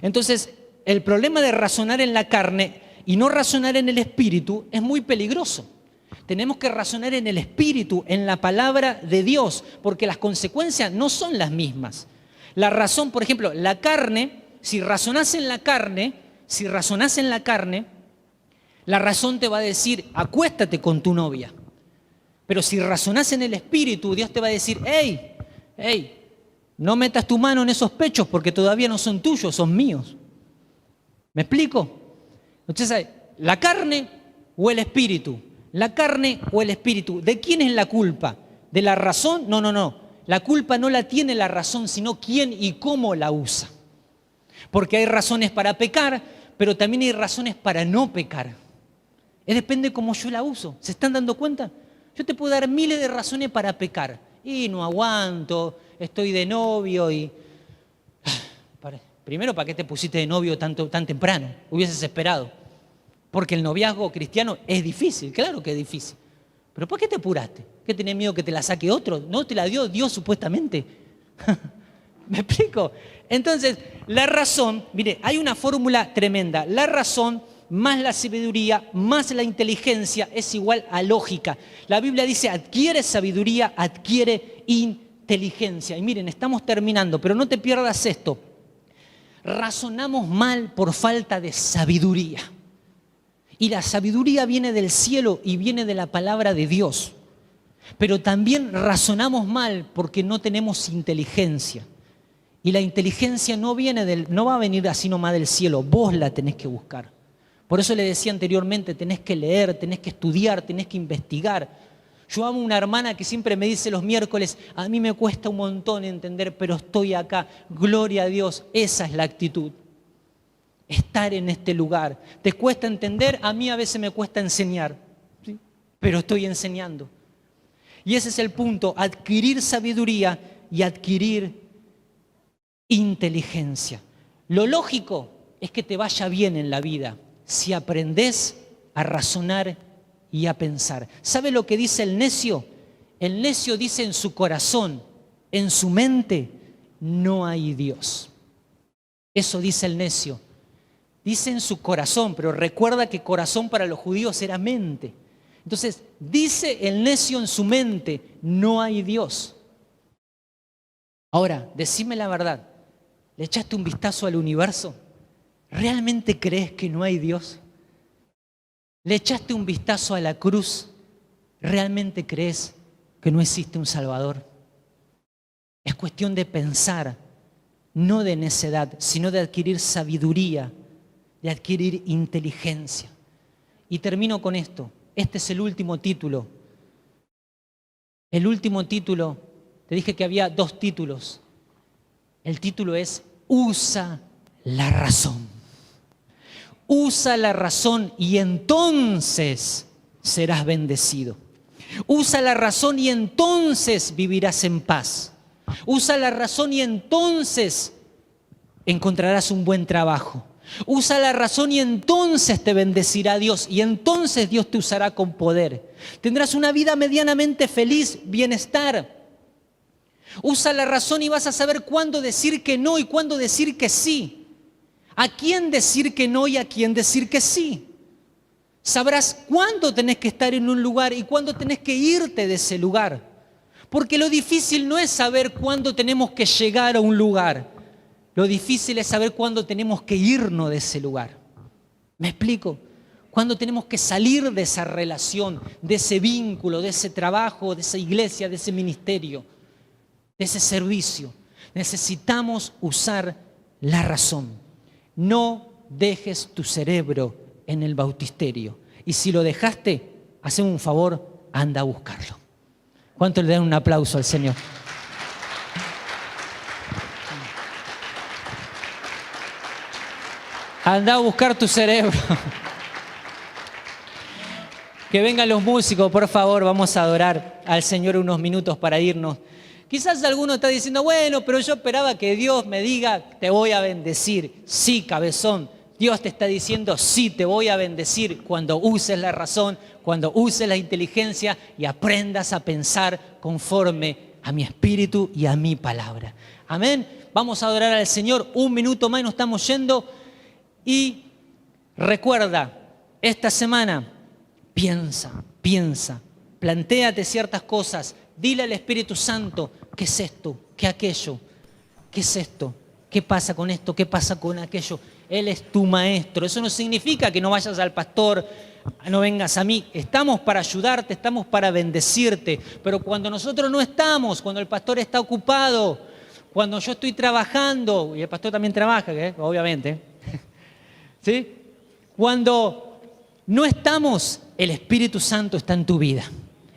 Entonces, el problema de razonar en la carne y no razonar en el espíritu es muy peligroso. Tenemos que razonar en el espíritu, en la palabra de Dios, porque las consecuencias no son las mismas. La razón, por ejemplo, la carne, si razonás en la carne, la razón te va a decir, acuéstate con tu novia. Pero si razonás en el espíritu, Dios te va a decir, hey, no metas tu mano en esos pechos porque todavía no son tuyos, son míos. ¿Me explico? Entonces, ¿la carne o el espíritu? ¿La carne o el espíritu? ¿De quién es la culpa? ¿De la razón? No. La culpa no la tiene la razón, sino quién y cómo la usa. Porque hay razones para pecar, pero también hay razones para no pecar. Depende cómo yo la uso. ¿Se están dando cuenta? Yo te puedo dar miles de razones para pecar. Y no aguanto, estoy de novio y... Primero, ¿para qué te pusiste de novio tan temprano? Hubieses esperado. Porque el noviazgo cristiano es difícil, claro que es difícil. ¿Pero por qué te apuraste? ¿Qué tenés miedo que te la saque otro? ¿No te la dio Dios supuestamente? ¿Me explico? Entonces, la razón, mire, hay una fórmula tremenda. La razón más la sabiduría, más la inteligencia es igual a lógica. La Biblia dice, adquiere sabiduría, adquiere inteligencia. Y miren, estamos terminando, pero no te pierdas esto. Razonamos mal por falta de sabiduría. Y la sabiduría viene del cielo y viene de la palabra de Dios. Pero también razonamos mal porque no tenemos inteligencia. Y la inteligencia no va a venir así nomás del cielo, vos la tenés que buscar. Por eso le decía anteriormente, tenés que leer, tenés que estudiar, tenés que investigar. Yo amo una hermana que siempre me dice los miércoles, a mí me cuesta un montón entender, pero estoy acá. Gloria a Dios, esa es la actitud. Estar en este lugar. ¿Te cuesta entender? A mí a veces me cuesta enseñar, ¿sí? Pero estoy enseñando. Y ese es el punto, adquirir sabiduría y adquirir inteligencia. Lo lógico es que te vaya bien en la vida si aprendés a razonar y a pensar. ¿Sabe lo que dice el necio? El necio dice en su corazón, en su mente, no hay Dios. Eso dice el necio. Dice en su corazón, pero recuerda que corazón para los judíos era mente. Entonces, dice el necio en su mente, no hay Dios. Ahora, decime la verdad, ¿le echaste un vistazo al universo? ¿Realmente crees que no hay Dios? ¿Le echaste un vistazo a la cruz? ¿Realmente crees que no existe un Salvador? Es cuestión de pensar, no de necedad, sino de adquirir sabiduría, de adquirir inteligencia. Y termino con esto. Este es el último título. El último título, te dije que había 2 títulos. El título es Usa la razón. Usa la razón y entonces serás bendecido. Usa la razón y entonces vivirás en paz. Usa la razón y entonces encontrarás un buen trabajo. Usa la razón y entonces te bendecirá Dios y entonces Dios te usará con poder. Tendrás una vida medianamente feliz, bienestar. Usa la razón y vas a saber cuándo decir que no y cuándo decir que sí. ¿A quién decir que no y a quién decir que sí? Sabrás cuándo tenés que estar en un lugar y cuándo tenés que irte de ese lugar. Porque lo difícil no es saber cuándo tenemos que llegar a un lugar. Lo difícil es saber cuándo tenemos que irnos de ese lugar. ¿Me explico? Cuándo tenemos que salir de esa relación, de ese vínculo, de ese trabajo, de esa iglesia, de ese ministerio, de ese servicio. Necesitamos usar la razón. No dejes tu cerebro en el bautisterio. Y si lo dejaste, haceme un favor, anda a buscarlo. ¿Cuánto le dan un aplauso al Señor? Anda a buscar tu cerebro. Que vengan los músicos, por favor, vamos a adorar al Señor unos minutos para irnos. Quizás alguno está diciendo, bueno, pero yo esperaba que Dios me diga, te voy a bendecir. Sí, cabezón, Dios te está diciendo, sí, te voy a bendecir cuando uses la razón, cuando uses la inteligencia y aprendas a pensar conforme a mi espíritu y a mi palabra. Amén. Vamos a adorar al Señor un minuto más y nos estamos yendo. Y recuerda, esta semana, piensa, plantéate ciertas cosas, dile al Espíritu Santo, ¿qué es esto? ¿Qué aquello? ¿Qué es esto? ¿Qué pasa con esto? ¿Qué pasa con aquello? Él es tu maestro. Eso no significa que no vayas al pastor, no vengas a mí. Estamos para ayudarte, estamos para bendecirte. Pero cuando nosotros no estamos, cuando el pastor está ocupado, cuando yo estoy trabajando, y el pastor también trabaja, obviamente, ¿sí? Cuando no estamos, el Espíritu Santo está en tu vida.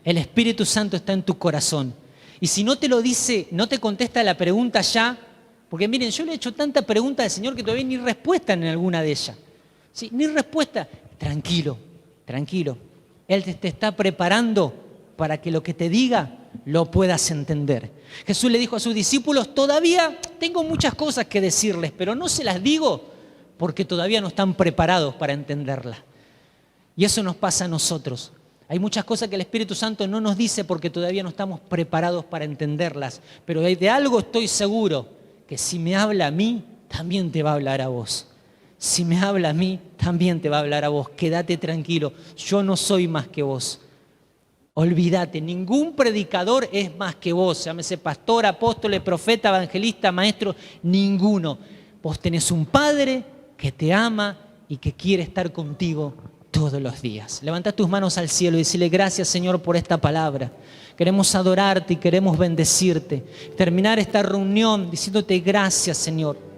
El Espíritu Santo está en tu corazón. Y si no te lo dice, no te contesta la pregunta ya, porque miren, yo le he hecho tanta pregunta al Señor que todavía ni respuesta en alguna de ellas. ¿Sí? Ni respuesta. Tranquilo. Él te está preparando para que lo que te diga lo puedas entender. Jesús le dijo a sus discípulos, todavía tengo muchas cosas que decirles, pero no se las digo porque todavía no están preparados para entenderlas. Y eso nos pasa a nosotros. Hay muchas cosas que el Espíritu Santo no nos dice porque todavía no estamos preparados para entenderlas. Pero de algo estoy seguro, que si me habla a mí, también te va a hablar a vos. Si me habla a mí, también te va a hablar a vos. Quédate tranquilo, yo no soy más que vos. Olvídate, ningún predicador es más que vos. Llámese pastor, apóstol, profeta, evangelista, maestro, ninguno. Vos tenés un Padre que te ama y que quiere estar contigo todos los días. Levanta tus manos al cielo y decirle gracias, Señor, por esta palabra. Queremos adorarte y queremos bendecirte. Terminar esta reunión diciéndote gracias, Señor.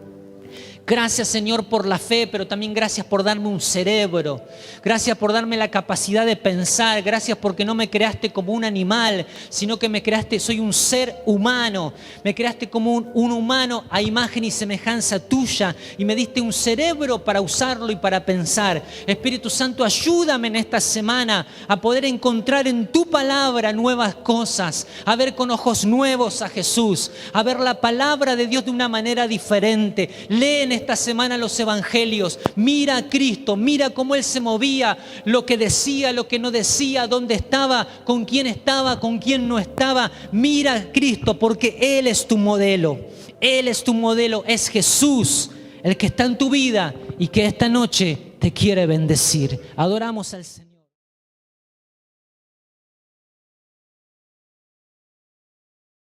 Gracias, Señor, por la fe, pero también gracias por darme un cerebro. Gracias por darme la capacidad de pensar. Gracias porque no me creaste como un animal, sino que me creaste, soy un ser humano. Me creaste como un humano a imagen y semejanza tuya y me diste un cerebro para usarlo y para pensar. Espíritu Santo, ayúdame en esta semana a poder encontrar en tu palabra nuevas cosas, a ver con ojos nuevos a Jesús, a ver la palabra de Dios de una manera diferente. Lee en esta semana los evangelios, mira a Cristo, mira cómo Él se movía, lo que decía, lo que no decía, dónde estaba, con quién no estaba. Mira a Cristo porque Él es tu modelo. Él es tu modelo, es Jesús, el que está en tu vida y que esta noche te quiere bendecir. Adoramos al Señor.